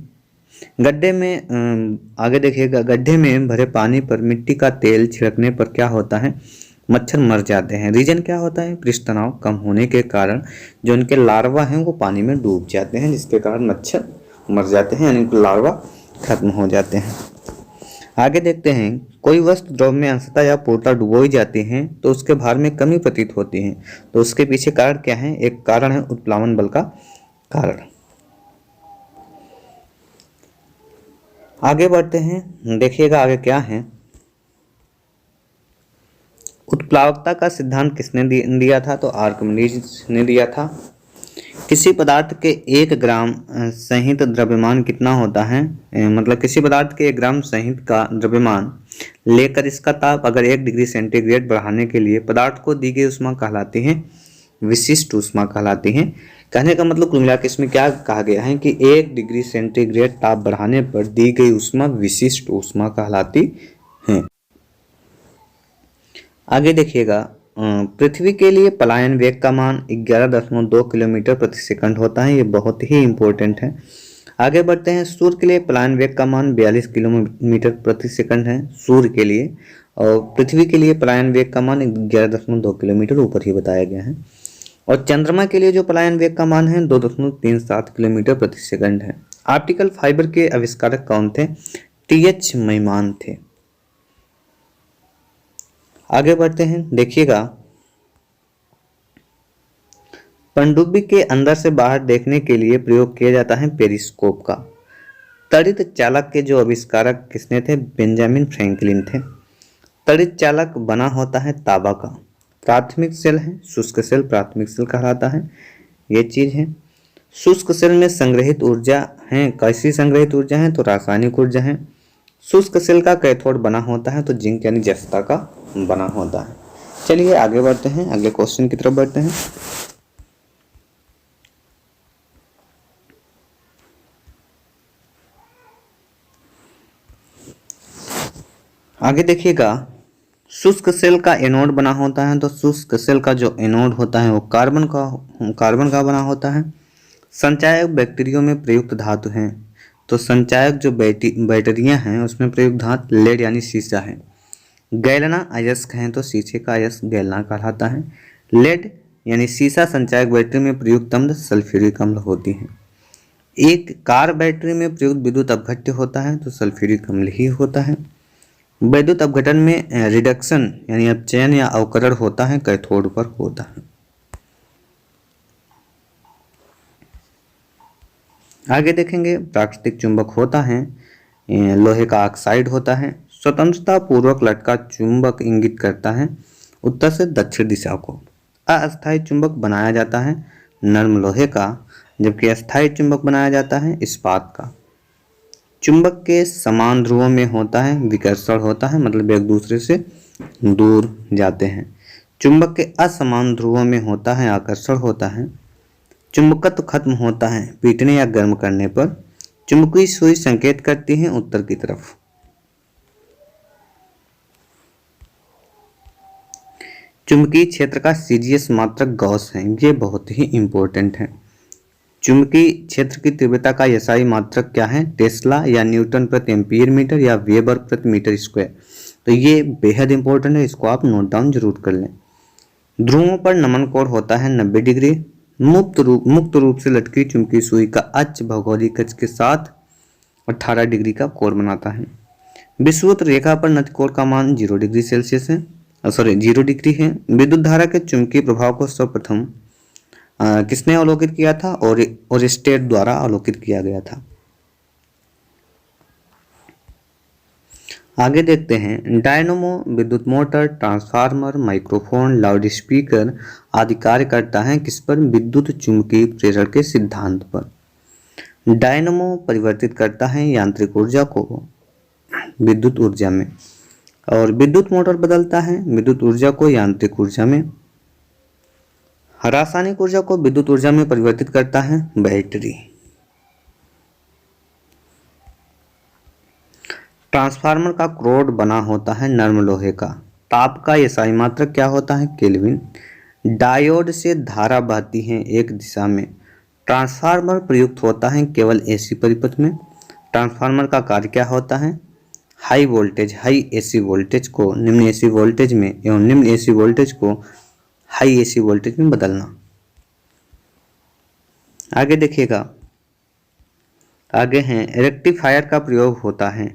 गड्ढे में आगे देखिएगा, गड्ढे में भरे पानी पर मिट्टी का तेल छिड़कने पर क्या होता है? मच्छर मर जाते हैं। रीजन क्या होता है? पृष्ठ तनाव कम होने के कारण जो उनके लार्वा हैं वो पानी में डूब जाते हैं, जिसके कारण मच्छर मर जाते हैं, यानी लार्वा खत्म हो जाते हैं। आगे देखते हैं, कोई वस्तु द्रव में अंशतः या पूर्णतः डुबोई जाती है तो उसके भार में कमी प्रतीत होती है। तो उसके पीछे कारण क्या है? एक कारण है उत्प्लावन बल का कारण। आगे बढ़ते हैं, देखिएगा आगे क्या है। उत्प्लावकता का सिद्धांत किसने दिया था? तो आर्किमिडीज ने दिया था। किसी पदार्थ के 1 ग्राम संहित द्रव्यमान कितना होता है? मतलब किसी पदार्थ के 1 ग्राम संहित का द्रव्यमान लेकर इसका ताप अगर 1 डिग्री सेंटीग्रेड बढ़ाने के लिए पदार्थ को दी गई ऊष्मा कहलाती है विशिष्ट ऊष्मा कहलाती है। कहने का मतलब कुल मिलाकर इसमें क्या कहा गया है कि 1 डिग्री सेंटीग्रेड ताप बढ़ाने पर दी गई ऊष्मा विशिष्ट ऊष्मा कहलाती है। आगे देखिएगा, पृथ्वी के लिए पलायन वेग का मान 11.2 किलोमीटर प्रति सेकंड होता है। ये बहुत ही इंपॉर्टेंट है। आगे बढ़ते हैं, सूर्य के लिए पलायन वेग का मान 42 किलोमीटर प्रति सेकंड है सूर्य के लिए, और पृथ्वी के लिए पलायन वेग का मान 11.2 किलोमीटर ऊपर ही बताया गया है। और चंद्रमा के लिए जो पलायन वेग का मान है 2.37 किलोमीटर प्रति सेकंड है। ऑप्टिकल फाइबर के आविष्कारक कौन थे? TH मैमान थे। आगे बढ़ते हैं, देखिएगा, पनडुब्बी के अंदर से बाहर देखने के लिए प्रयोग किया जाता है पेरिस्कोप का। तड़ित चालक के जो आविष्कारक किसने थे? बेंजामिन फ्रैंकलिन थे। तड़ित चालक बना होता है तांबा का। प्राथमिक सेल है, शुष्क सेल प्राथमिक सेल कहलाता है। ये चीज है। शुष्क सेल में संग्रहित ऊर्जा है, कैसी संग्रहित ऊर्जा है? तो रासायनिक ऊर्जा है। शुष्क सेल का कैथोड बना होता है तो जिंक यानी जस्ता का बना होता है। चलिए आगे बढ़ते हैं, अगले क्वेश्चन की तरफ बढ़ते हैं। आगे देखिएगा, शुष्क सेल का एनोड बना होता है, तो शुष्क सेल का जो एनोड होता है वो कार्बन का बना होता है। संचायक बैक्टीरिया में प्रयुक्त धातु हैं, तो संचायक जो बैटरियां हैं उसमें प्रयुक्त धातु लेड यानी सीसा है। गैलना अयस्क हैं, तो शीशे का अयस्क गैलना कहलाता है। लेड यानी सीसा संचायक बैटरी में प्रयुक्त अम्ल सल्फ्यूरिक अम्ल होती है। एक कार बैटरी में प्रयुक्त विद्युत अपघट्य होता है, तो सल्फ्यूरिक अम्ल ही होता है। विद्युत अपघटन में रिडक्शन यानी अपचयन या अवकरण होता है, कैथोड पर होता है। आगे देखेंगे, प्राकृतिक चुंबक होता है, लोहे का ऑक्साइड होता है। स्वतंत्रता पूर्वक लटका चुंबक इंगित करता है उत्तर से दक्षिण दिशा को। अस्थायी चुंबक बनाया जाता है नर्म लोहे का, जबकि अस्थायी चुंबक बनाया जाता है इस्पात का। चुंबक के समान ध्रुवों में होता है विकर्षण होता है, मतलब एक दूसरे से दूर जाते हैं। चुंबक के असमान ध्रुवों में होता है आकर्षण होता है। चुंबकत्व खत्म होता है पीटने या गर्म करने पर। चुंबकीय सुई संकेत करती है उत्तर की तरफ। चुंबकीय क्षेत्र का सीजीएस मात्रक गॉस है, ये बहुत ही इंपॉर्टेंट है। चुंबकीय क्षेत्र की तीव्रता का एसआई मात्रक क्या है? टेस्ला या न्यूटन प्रति एम्पीयर मीटर या वेबर प्रति मीटर स्क्वायर। तो ये बेहद इंपॉर्टेंट है, इसको आप नोट डाउन जरूर कर लें। ध्रुवों पर नमन कोण होता है 90 डिग्री। मुक्त रूप से लटकी चुंबकीय सुई का अक्ष भौगोलिक अक्ष के साथ 18 डिग्री का कोण बनाता है। विषुवत रेखा पर नति कोण का मान 0 डिग्री सेल्सियस है, 0 डिग्री है। विद्युत धारा के चुंबकीय प्रभाव को सर्वप्रथम किसने अवलोकित किया था? ओरेस्टेड द्वारा अवलोकित किया गया था। आगे देखते हैं, डायनमो विद्युत motor, transformer, microphone, loud speaker आदि कार्य करता है किस पर? विद्युत चुंबकीय प्रेरण के सिद्धांत पर। डायनमो परिवर्तित करता है यांत्रिक ऊर्जा को विद्युत ऊर्जा में, और विद्युत मोटर बदलता है विद्युत ऊर्जा को यांत्रिक ऊर्जा में। रासायनिक ऊर्जा को विद्युत ऊर्जा में परिवर्तित करता है बैटरी। ट्रांसफार्मर का क्रोड बना होता है नर्म लोहे का। ताप का एसआई मात्रक क्या होता है? केल्विन। डायोड से धारा बहती है एक दिशा में। ट्रांसफार्मर प्रयुक्त होता है केवल एसी परिपथ में। ट्रांसफार्मर का कार्य क्या होता है? हाई एसी वोल्टेज को निम्न एसी वोल्टेज में एवं निम्न एसी वोल्टेज को हाई एसी वोल्टेज में बदलना। आगे देखिएगा, आगे हैं रेक्टिफायर का प्रयोग होता है।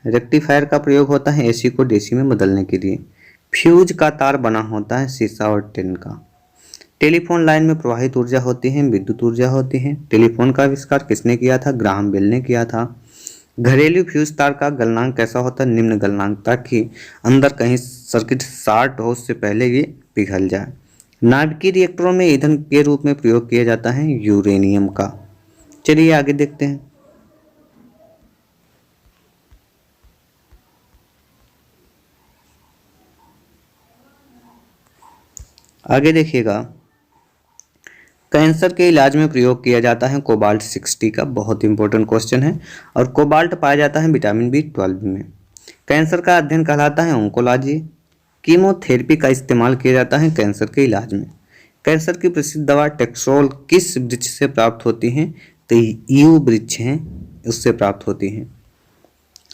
रेक्टिफायर का प्रयोग होता है एसी को डीसी में बदलने के लिए। फ्यूज का तार बना होता है सीसा और टिन का। टेलीफोन लाइन में प्रवाहित ऊर्जा होती है विद्युत ऊर्जा होती है। टेलीफोन का आविष्कार किसने किया था? ग्राहम बेल ने किया था। घरेलू फ्यूज तार का गलनांक कैसा होता है? निम्न गलनांक, ताकि अंदर कहीं सर्किट शॉर्ट हो उससे पहले ये पिघल जाए। नाभिकीय रिएक्टरों में ईंधन के रूप में प्रयोग किया जाता है यूरेनियम का। चलिए आगे देखते हैं। आगे देखिएगा, कैंसर के इलाज में प्रयोग किया जाता है कोबाल्ट 60 का। बहुत इंपॉर्टेंट क्वेश्चन है। और कोबाल्ट पाया जाता है विटामिन B12 में। कैंसर का अध्ययन कहलाता है ओंकोलॉजी। कीमोथेरेपी का इस्तेमाल किया जाता है कैंसर के इलाज में। कैंसर की प्रसिद्ध दवा टेक्सोल किस वृक्ष से प्राप्त होती है? तो यू वृक्ष है, उससे प्राप्त होती है।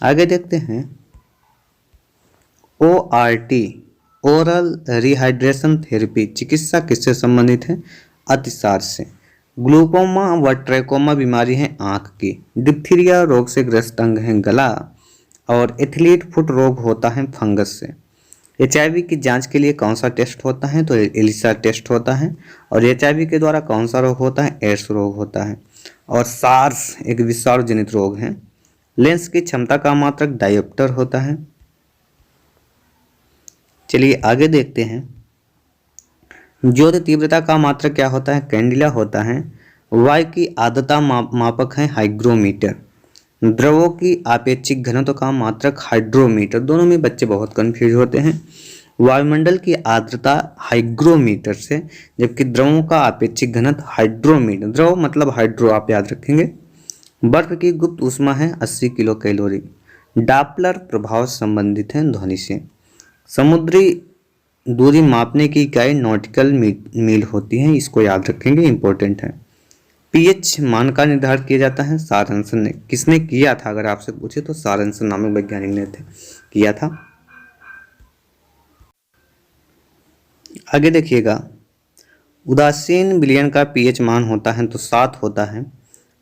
आगे देखते हैं, ORT ओरल रिहाइड्रेशन थेरेपी चिकित्सा किससे संबंधित है? अतिसार से। ग्लूकोमा व ट्रैकोमा बीमारी है आंख की। डिप्थीरिया रोग से ग्रस्त अंग है गला, और एथलीट फुट रोग होता है फंगस से। HIV की जांच के लिए कौन सा टेस्ट होता है? तो एलिसा टेस्ट होता है। और HIV के द्वारा कौन सा रोग होता है? एड्स रोग होता है। और सार्स एक विषाणु जनित रोग है। लेंस की क्षमता का मात्रक डायोप्टर होता है। चलिए आगे देखते हैं, ज्योति तीव्रता का मात्रक क्या होता है? कैंडिला होता है। वायु की आर्द्रता मापक है हाइग्रोमीटर। द्रवों की आपेक्षिक घनत्व का मात्रक हाइड्रोमीटर। दोनों में बच्चे बहुत कंफ्यूज होते हैं। वायुमंडल की आर्द्रता हाइग्रोमीटर से, जबकि द्रवों का आपेक्षिक घनत्व हाइड्रोमीटर। द्रव मतलब हाइड्रो, आप याद रखेंगे। बर्फ की गुप्त ऊष्मा है 80 किलो कैलोरी। डापलर प्रभाव संबंधित है ध्वनि से। समुद्री दूरी मापने की इकाई नॉटिकल मील होती है, इसको याद रखेंगे, इंपॉर्टेंट है। पीएच मान का निर्धारण किया जाता है सारंसन ने। किसने किया था अगर आपसे पूछे तो? सारंसन नामक वैज्ञानिक ने किया था। आगे देखिएगा, उदासीन विलयन का पीएच मान होता है तो 7 होता है।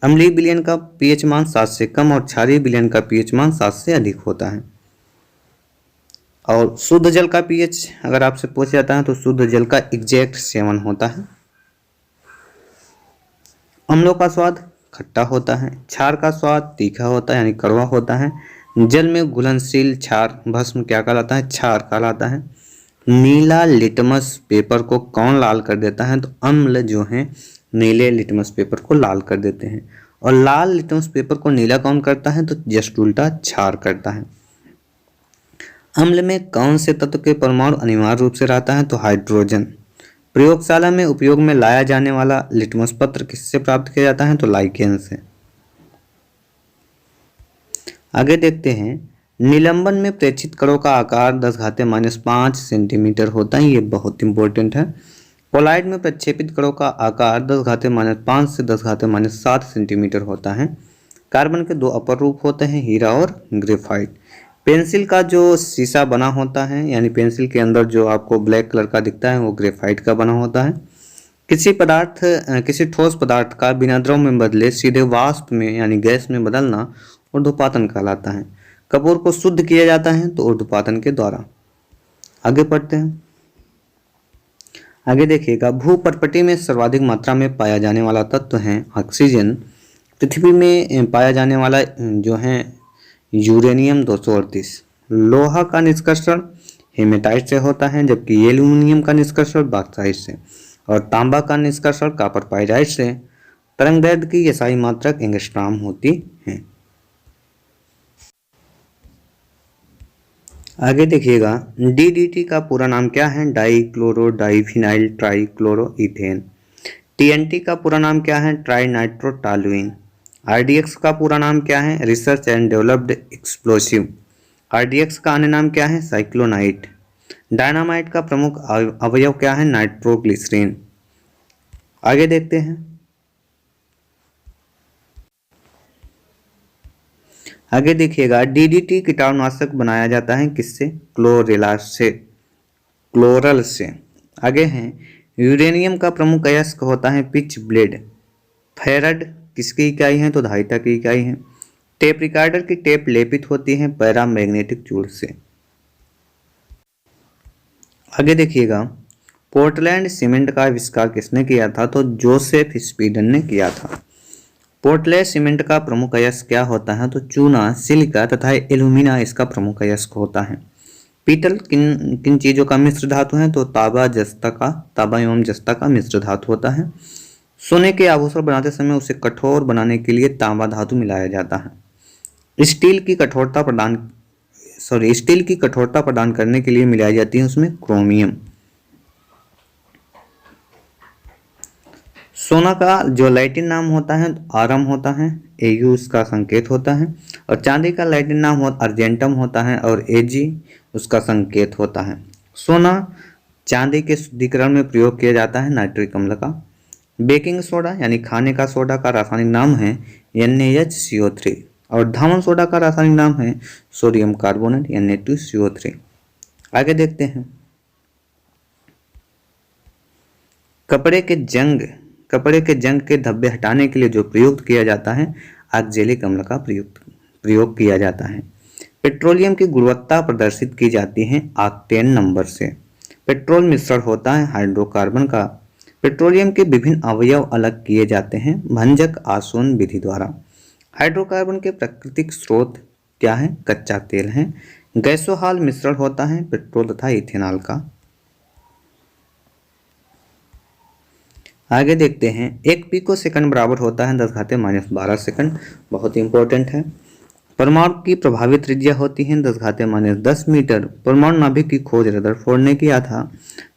अम्लीय विलयन का पीएच मान 7 से कम और क्षारीय विलयन का पीएच मान 7 से अधिक होता है। और शुद्ध जल का पीएच अगर आपसे पूछा जाता है तो शुद्ध जल का एग्जैक्ट 7 होता है। अम्लों का स्वाद खट्टा होता है। क्षार का स्वाद तीखा होता है यानी कड़वा होता है। जल में घुलनशील क्षार भस्म क्या कहलाता है? क्षार कहलाता है। नीला लिटमस पेपर को कौन लाल कर देता है? तो अम्ल जो है नीले लिटमस पेपर को लाल कर देते हैं। और लाल लिटमस पेपर को नीला कौन करता है? तो जस्ट उल्टा क्षार करता है। अम्ल में कौन से तत्व के परमाणु अनिवार्य रूप से रहता है? तो हाइड्रोजन। प्रयोगशाला में उपयोग में लाया जाने वाला लिटमस पत्र किससे प्राप्त किया जाता है? तो लाइकेन से। आगे देखते हैं, निलंबन में प्रेक्षित कणों का आकार 10⁻⁵ सेंटीमीटर होता है, ये बहुत इंपॉर्टेंट है। कोलाइड में प्रक्षेपित कणों का आकार 10⁻5 से 10⁻7 सेंटीमीटर होता है। कार्बन के दो अपर रूप होते हैं, हीरा और ग्रेफाइट। पेंसिल का जो शीशा बना होता है, यानी पेंसिल के अंदर जो आपको ब्लैक कलर का दिखता है, वो ग्रेफाइट का बना होता है। किसी ठोस पदार्थ का बिना द्रव में बदले सीधे वाष्प में यानी गैस में बदलना ऊर्ध्वपातन कहलाता है। कपूर को शुद्ध किया जाता है तो ऊर्ध्वपातन के द्वारा। आगे पढ़ते हैं। आगे देखिएगा, भूपर्पटी में सर्वाधिक मात्रा में पाया जाने वाला तत्व है ऑक्सीजन। पृथ्वी में पाया जाने वाला जो है यूरेनियम 238। लोहा का निष्कर्षण हेमेटाइट से होता है, जबकि एल्यूमिनियम का निष्कर्षण बॉक्साइट से और तांबा का निष्कर्षण कॉपर पाइराइट से। तरंगदैर्घ्य की एसआई मात्रक एंगस्ट्रॉम होती है। आगे देखिएगा, डीडीटी का पूरा नाम क्या है? Dichloro diphenyl ट्राइक्लोरोइथेन। टीएनटी का पूरा नाम क्या है? ट्राई नाइट्रोटॉलुइन। आरडीएक्स का पूरा नाम क्या है? Research and developed explosive. RDX का अन्य नाम क्या है? साइक्लोनाइट। डायनामाइट का प्रमुख अवयव क्या है? नाइट्रोग्लिसरीन। आगे देखते हैं। आगे देखिएगा, डीडीटी कीटाणुनाशक बनाया जाता है किससे? क्लोरल से। आगे हैं, यूरेनियम का प्रमुख अयस्क होता है पिच ब्लेड। फेरड किसकी इकाई है? तो धारिता की इकाई है। टेप रिकॉर्डर की टेप लेपित होती है पैरामैग्नेटिक चूड़ से। आगे देखिएगा, पोर्टलैंड सीमेंट का आविष्कार किसने किया था? तो जोसेफ स्पीडन ने किया था। पोर्टलैंड सीमेंट का प्रमुख अयस्क क्या होता है? तो चूना, सिलिका तथा एल्यूमिना इसका प्रमुख अयस्क होता है। पीतल किन किन चीजों का मिश्र धातु है? तो तांबा एवं जस्ता का मिश्र धातु होता है। सोने के आभूषण बनाते समय उसे कठोर बनाने के लिए तांबा धातु मिलाया जाता है। स्टील की कठोरता प्रदान करने के लिए मिलाई जाती है उसमें क्रोमियम। सोना का जो लैटिन नाम होता है आरम होता है, एयू उसका संकेत होता है। और चांदी का लैटिन नाम अर्जेंटम होता है और एजी उसका संकेत होता है। सोना चांदी के शुद्धिकरण में प्रयोग किया जाता है नाइट्रिक अम्ल का। बेकिंग सोडा यानी खाने का सोडा का रासायनिक नाम है NaHCO3 और धामन सोडा का रासायनिक नाम है सोडियम कार्बोनेट Na2CO3। आगे देखते हैं, कपड़े के जंग के धब्बे हटाने के लिए जो प्रयुक्त किया जाता है ऑक्जेलिक अम्ल का प्रयोग किया जाता है। पेट्रोलियम की गुणवत्ता प्रदर्शित की जाती है ऑक्टेन नंबर से। पेट्रोल मिश्रण होता है हाइड्रोकार्बन का। पेट्रोलियम के विभिन्न अवयव अलग किए जाते हैं भंजक आसवन विधि द्वारा। हाइड्रोकार्बन के प्राकृतिक स्रोत क्या है? कच्चा तेल है। गैसोहाल मिश्रण होता है पेट्रोल तथा इथेनॉल का। आगे देखते हैं, 1 पिको सेकंड बराबर होता है 10⁻12 सेकंड। बहुत इंपॉर्टेंट है। परमाणु की प्रभावी त्रिज्या होती है 10⁻10 मीटर। परमाणु नाभिक की खोज रदरफोर्ड ने किया था।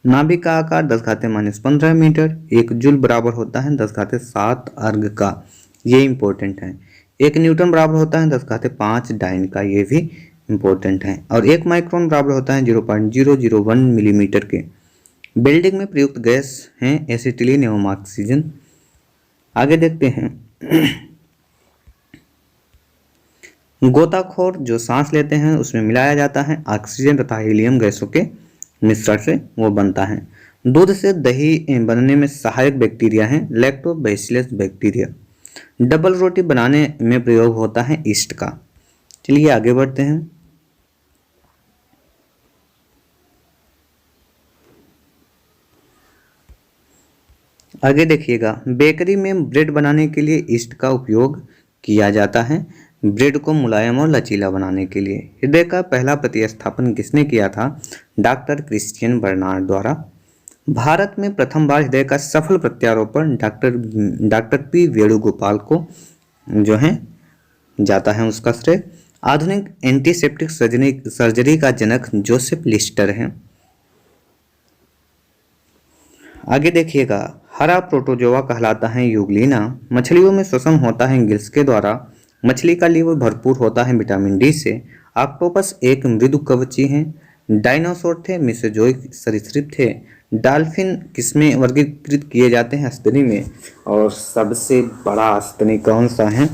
नाभिक का आकार 10⁻15 मीटर। 1 जूल बराबर होता है 10�7 अर्ग का, ये इंपॉर्टेंट है। 1 न्यूटन बराबर होता है 10�5 डाइन का, ये भी इंपॉर्टेंट है। और 1 माइक्रोन बराबर होता है 0.001 मिलीमीटर के। बिल्डिंग में प्रयुक्त गैस हैं एसिटिलीन एवं ऑक्सीजन। आगे देखते हैं, गोताखोर जो सांस लेते हैं उसमें मिलाया जाता है ऑक्सीजन तथा हीलियम गैसों के मिश्रण से वो बनता है। दूध से दही बनने में सहायक बैक्टीरिया है लैक्टोबैसिलस बैक्टीरिया। डबल रोटी बनाने में प्रयोग होता है ईस्ट का। चलिए आगे बढ़ते हैं। आगे देखिएगा, बेकरी में ब्रेड बनाने के लिए ईस्ट का उपयोग किया जाता है ब्रेड को मुलायम और लचीला बनाने के लिए। हृदय का पहला प्रतिस्थापन किसने किया था? डॉक्टर क्रिश्चियन बर्नार्ड द्वारा। भारत में प्रथम बार हृदय का सफल प्रत्यारोपण डॉक्टर पी वेणुगोपाल को जो है जाता है उसका श्रेय। आधुनिक एंटीसेप्टिक सर्जरी का जनक जोसेफ लिस्टर है। आगे देखिएगा, हरा प्रोटोजोआ कहलाता है यूग्लिना। मछलियों में श्वसन होता है गिल्स के द्वारा। मछली का लीवर भरपूर होता है विटामिन डी से। ऑक्टोपस एक मृदुकवची हैं। डायनासोर थे, मेसोजोइक सरीसृप थे। डॉल्फिन किसमें वर्गीकृत किए जाते हैं? स्तनी में। और सबसे बड़ा स्तनी कौन सा है?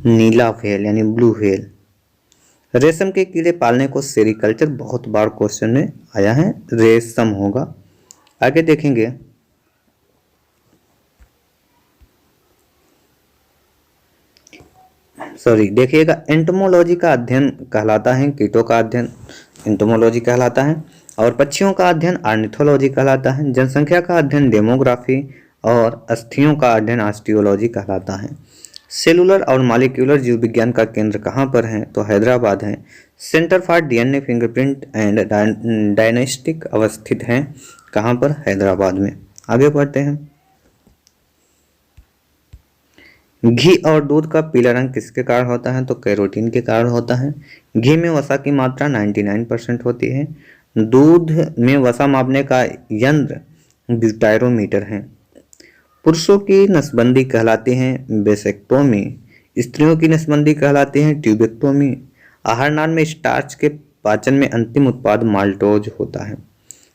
नीला व्हेल यानी ब्लू व्हेल। रेशम के कीड़े पालने को सेरीकल्चर बहुत बार क्वेश्चन में आया है, रेशम होगा। आगे देखेंगे, देखिएगा, एंटोमोलॉजी का अध्ययन कहलाता है कीटों का अध्ययन एंटोमोलॉजी कहलाता है, और पक्षियों का अध्ययन ऑर्निथोलॉजी कहलाता है। जनसंख्या का अध्ययन डेमोग्राफी, और अस्थियों का अध्ययन ऑस्टियोलॉजी कहलाता है। सेलुलर और मॉलिक्यूलर जीव विज्ञान का केंद्र कहाँ पर है? तो हैदराबाद है। Centre for DNA fingerprint and diagnostic अवस्थित है कहाँ पर? हैदराबाद में। आगे बढ़ते हैं, घी और दूध का पीला रंग किसके कारण होता है? तो कैरोटीन के कारण होता है। घी में वसा की मात्रा 99% होती है। दूध में वसा मापने का यंत्र ब्यूटायरोमीटर है। पुरुषों की नसबंदी कहलाती है वेसेक्टोमी, स्त्रियों की नसबंदी कहलाती है ट्यूबेक्टोमी। आहार नाल में स्टार्च के पाचन में अंतिम उत्पाद माल्टोज होता है।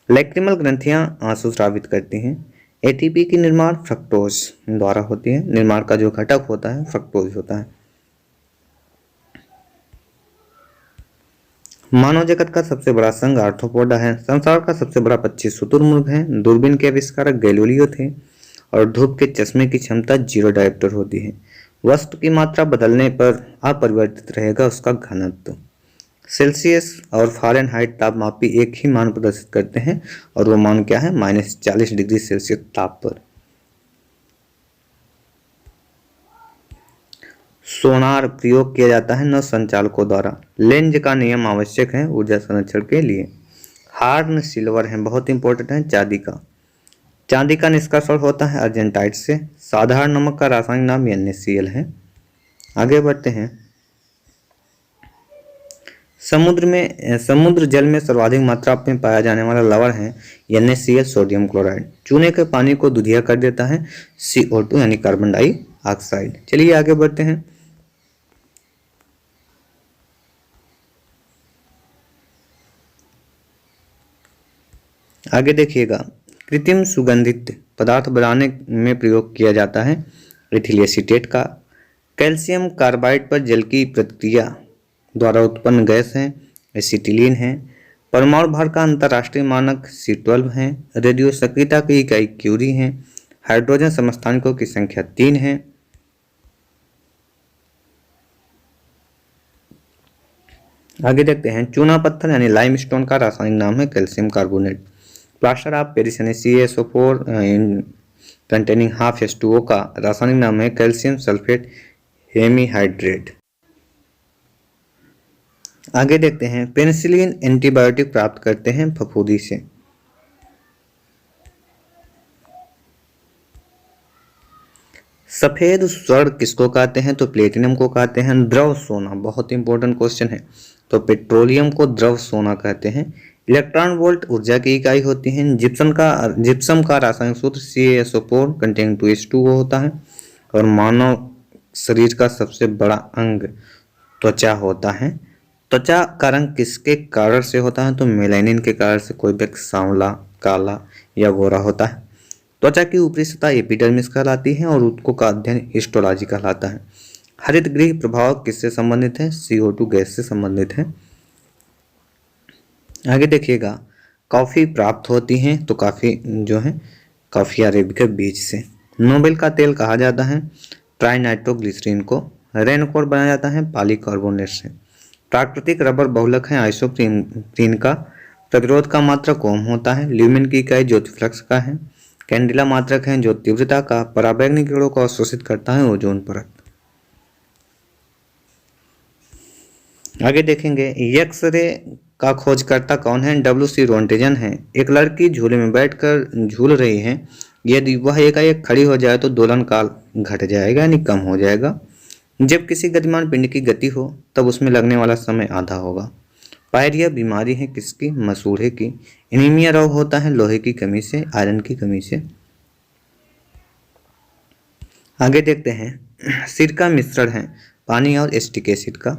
लैक्रिमल ग्रंथियां आंसू स्रावित करती हैं। एटीपी की निर्माण फ्रक्टोज द्वारा होती है। निर्माण का जो घटक होता है फ्रक्टोज होता है। मानव जगत का सबसे बड़ा संघ आर्थ्रोपोडा है। संसार का सबसे बड़ा पक्षी शुतुरमुर्ग है। दूरबीन के आविष्कारक गैलीलियो थे। और धूप के चश्मे की क्षमता 0 डायोप्टर होती है। वस्तु की मात्रा बदलने पर अपरिवर्तित रहेगा उसका घनत्व। सेल्सियस और फ़ारेनहाइट तापमापी एक ही मान प्रदर्शित करते हैं, और वो मान क्या है? -40 डिग्री सेल्सियस ताप पर। सोनार प्रयोग किया जाता है नौ संचालकों द्वारा। लेंज का नियम आवश्यक है ऊर्जा संरक्षण के लिए। हार्न सिल्वर है, बहुत इंपॉर्टेंट है। चांदी का निष्कर्षण होता है अर्जेंटाइट से। साधारण नमक का रासायनिक नाम NaCl है। आगे बढ़ते हैं, समुद्र जल में सर्वाधिक मात्रा में पाया जाने वाला लवण है NaCl, सोडियम क्लोराइड। चूने के पानी को दुधिया कर देता है CO2 यानी कार्बन डाइऑक्साइड। चलिए आगे बढ़ते हैं, आगे देखिएगा, कृत्रिम सुगंधित पदार्थ बनाने में प्रयोग किया जाता है एथिल एसीटेट का। कैल्शियम कार्बाइड पर जल की प्रतिक्रिया द्वारा उत्पन्न गैस है एसिटिलीन है। परमाणु भार का अंतर्राष्ट्रीय मानक C12 है। रेडियो सक्रियता की इकाई क्यूरी है। हाइड्रोजन समस्थानिकों की संख्या 3 है। आगे देखते हैं, चूना पत्थर यानी लाइमस्टोन का रासायनिक नाम है calcium carbonate. Plaster of Paris यानी CaSO4 कंटेनिंग हाफ H2O का रासायनिक नाम है कैल्शियम सल्फेट हेमीहाइड्रेट। आगे देखते हैं, पेनिसिलिन एंटीबायोटिक प्राप्त करते हैं फफूंदी से। सफेद स्वर्ण किसको कहते हैं? तो प्लेटिनम को कहते हैं। द्रव सोना, बहुत इंपॉर्टेंट क्वेश्चन है, तो पेट्रोलियम को द्रव सोना कहते हैं। इलेक्ट्रॉन वोल्ट ऊर्जा की इकाई होती है। जिप्सम का रासायनिक सूत्र CaSO4 कंटेनिंग 2H2O होता है। और मानव शरीर का सबसे बड़ा अंग त्वचा होता है। त्वचा का रंग किसके कारण से होता है? तो मेलानिन के कारण से। कोई व्यक्ति सांवला, काला या गोरा होता है। त्वचा की ऊपरी सतह एपिडर्मिस कहलाती है, और ऊतकों का अध्ययन हिस्टोलॉजी कहलाता है। हरित गृह प्रभाव किससे संबंधित है? CO2 गैस से संबंधित है। आगे देखिएगा, कॉफ़ी प्राप्त होती है तो कॉफ़ी जो है कॉफ़ी अरेबिका बीज से। नोबेल का तेल कहा जाता है ट्राइनाइट्रोग्लिसरीन को। रेनकोट बनाया जाता है पॉलीकार्बोनेट से। प्राकृतिक रबर बहुलक है आइसोप्रीन का। प्रतिरोध का मात्रक ओम होता है। ल्यूमेन की इकाई ज्योतिफ्लक्स का है। कैंडिला मात्रक है जो तीव्रता का पराबैंगनी किरणों को अवशोषित करता है ओजोन परत। आगे देखेंगे, एक्स-रे का खोजकर्ता कौन है? WC रोंटेजन है। एक लड़की झूले में बैठकर झूल रही है। यदि वह एकाएक खड़ी हो जाए तो दोलन काल घट जाएगा यानी कम हो जाएगा। जब किसी गतिमान पिंड की गति हो तब उसमें लगने वाला समय आधा होगा। पायरिया बीमारी है किसकी? मसूड़े की। एनीमिया रोग होता है लोहे की कमी से, आयरन की कमी से। आगे देखते हैं, सिरका मिश्रण है पानी और एसिटिक एसिड का।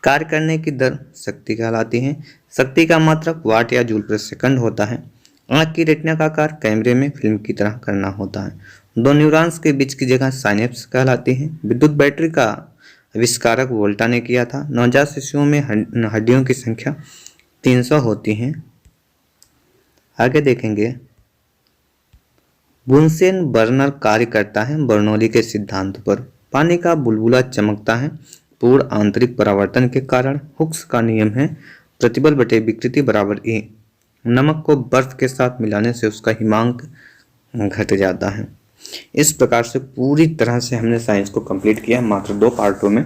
कार्य करने की दर शक्ति कहलाती है। शक्ति का मात्रक वाट या जूल प्रति सेकंड होता है। आंख की रेटिना का आकार कैमरे में फिल्म की तरह करना होता है। दो न्यूरॉन्स के बीच की जगह साइनेप्स कहलाती है। विद्युत बैटरी का आविष्कारक वोल्टा ने किया था। नवजात शिशुओं में हड्डियों की संख्या 300 होती है। आगे देखेंगे, बुनसेन बर्नर कार्य करता है बर्नौली के सिद्धांत पर। पानी का बुलबुला चमकता है पूर्ण आंतरिक परावर्तन के कारण। हुक्स का नियम है प्रतिबल बटे विकृति बराबर E। नमक को बर्फ के साथ मिलाने से उसका हिमांक घट जाता है। इस प्रकार से पूरी तरह से हमने साइंस को कंप्लीट किया मात्र 2 पार्टों में।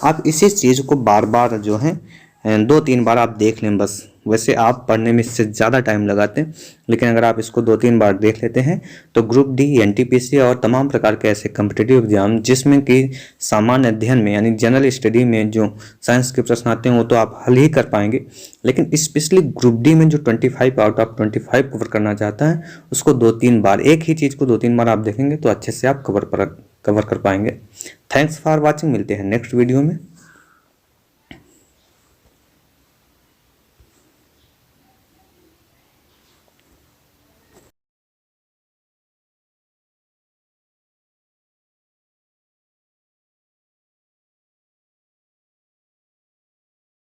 आप इसी चीज़ को बार बार जो है 2-3 बार आप देख लें बस। वैसे आप पढ़ने में इससे ज़्यादा टाइम लगाते हैं, लेकिन अगर आप इसको 2-3 बार देख लेते हैं तो ग्रुप डी, एनटीपीसी और तमाम प्रकार के ऐसे कम्पिटिटिव एग्जाम जिसमें कि सामान्य अध्ययन में यानी जनरल स्टडी में जो साइंस के प्रश्न आते हैं वो तो आप हल ही कर पाएंगे, लेकिन स्पेशली ग्रुप डी में जो 25 आउट ऑफ 25 कवर करना चाहता है उसको 2-3 बार, एक ही चीज़ को 2-3 बार आप देखेंगे तो अच्छे से आप कवर कर पाएंगे। Thanks for watching. मिलते हैं नेक्स्ट वीडियो में।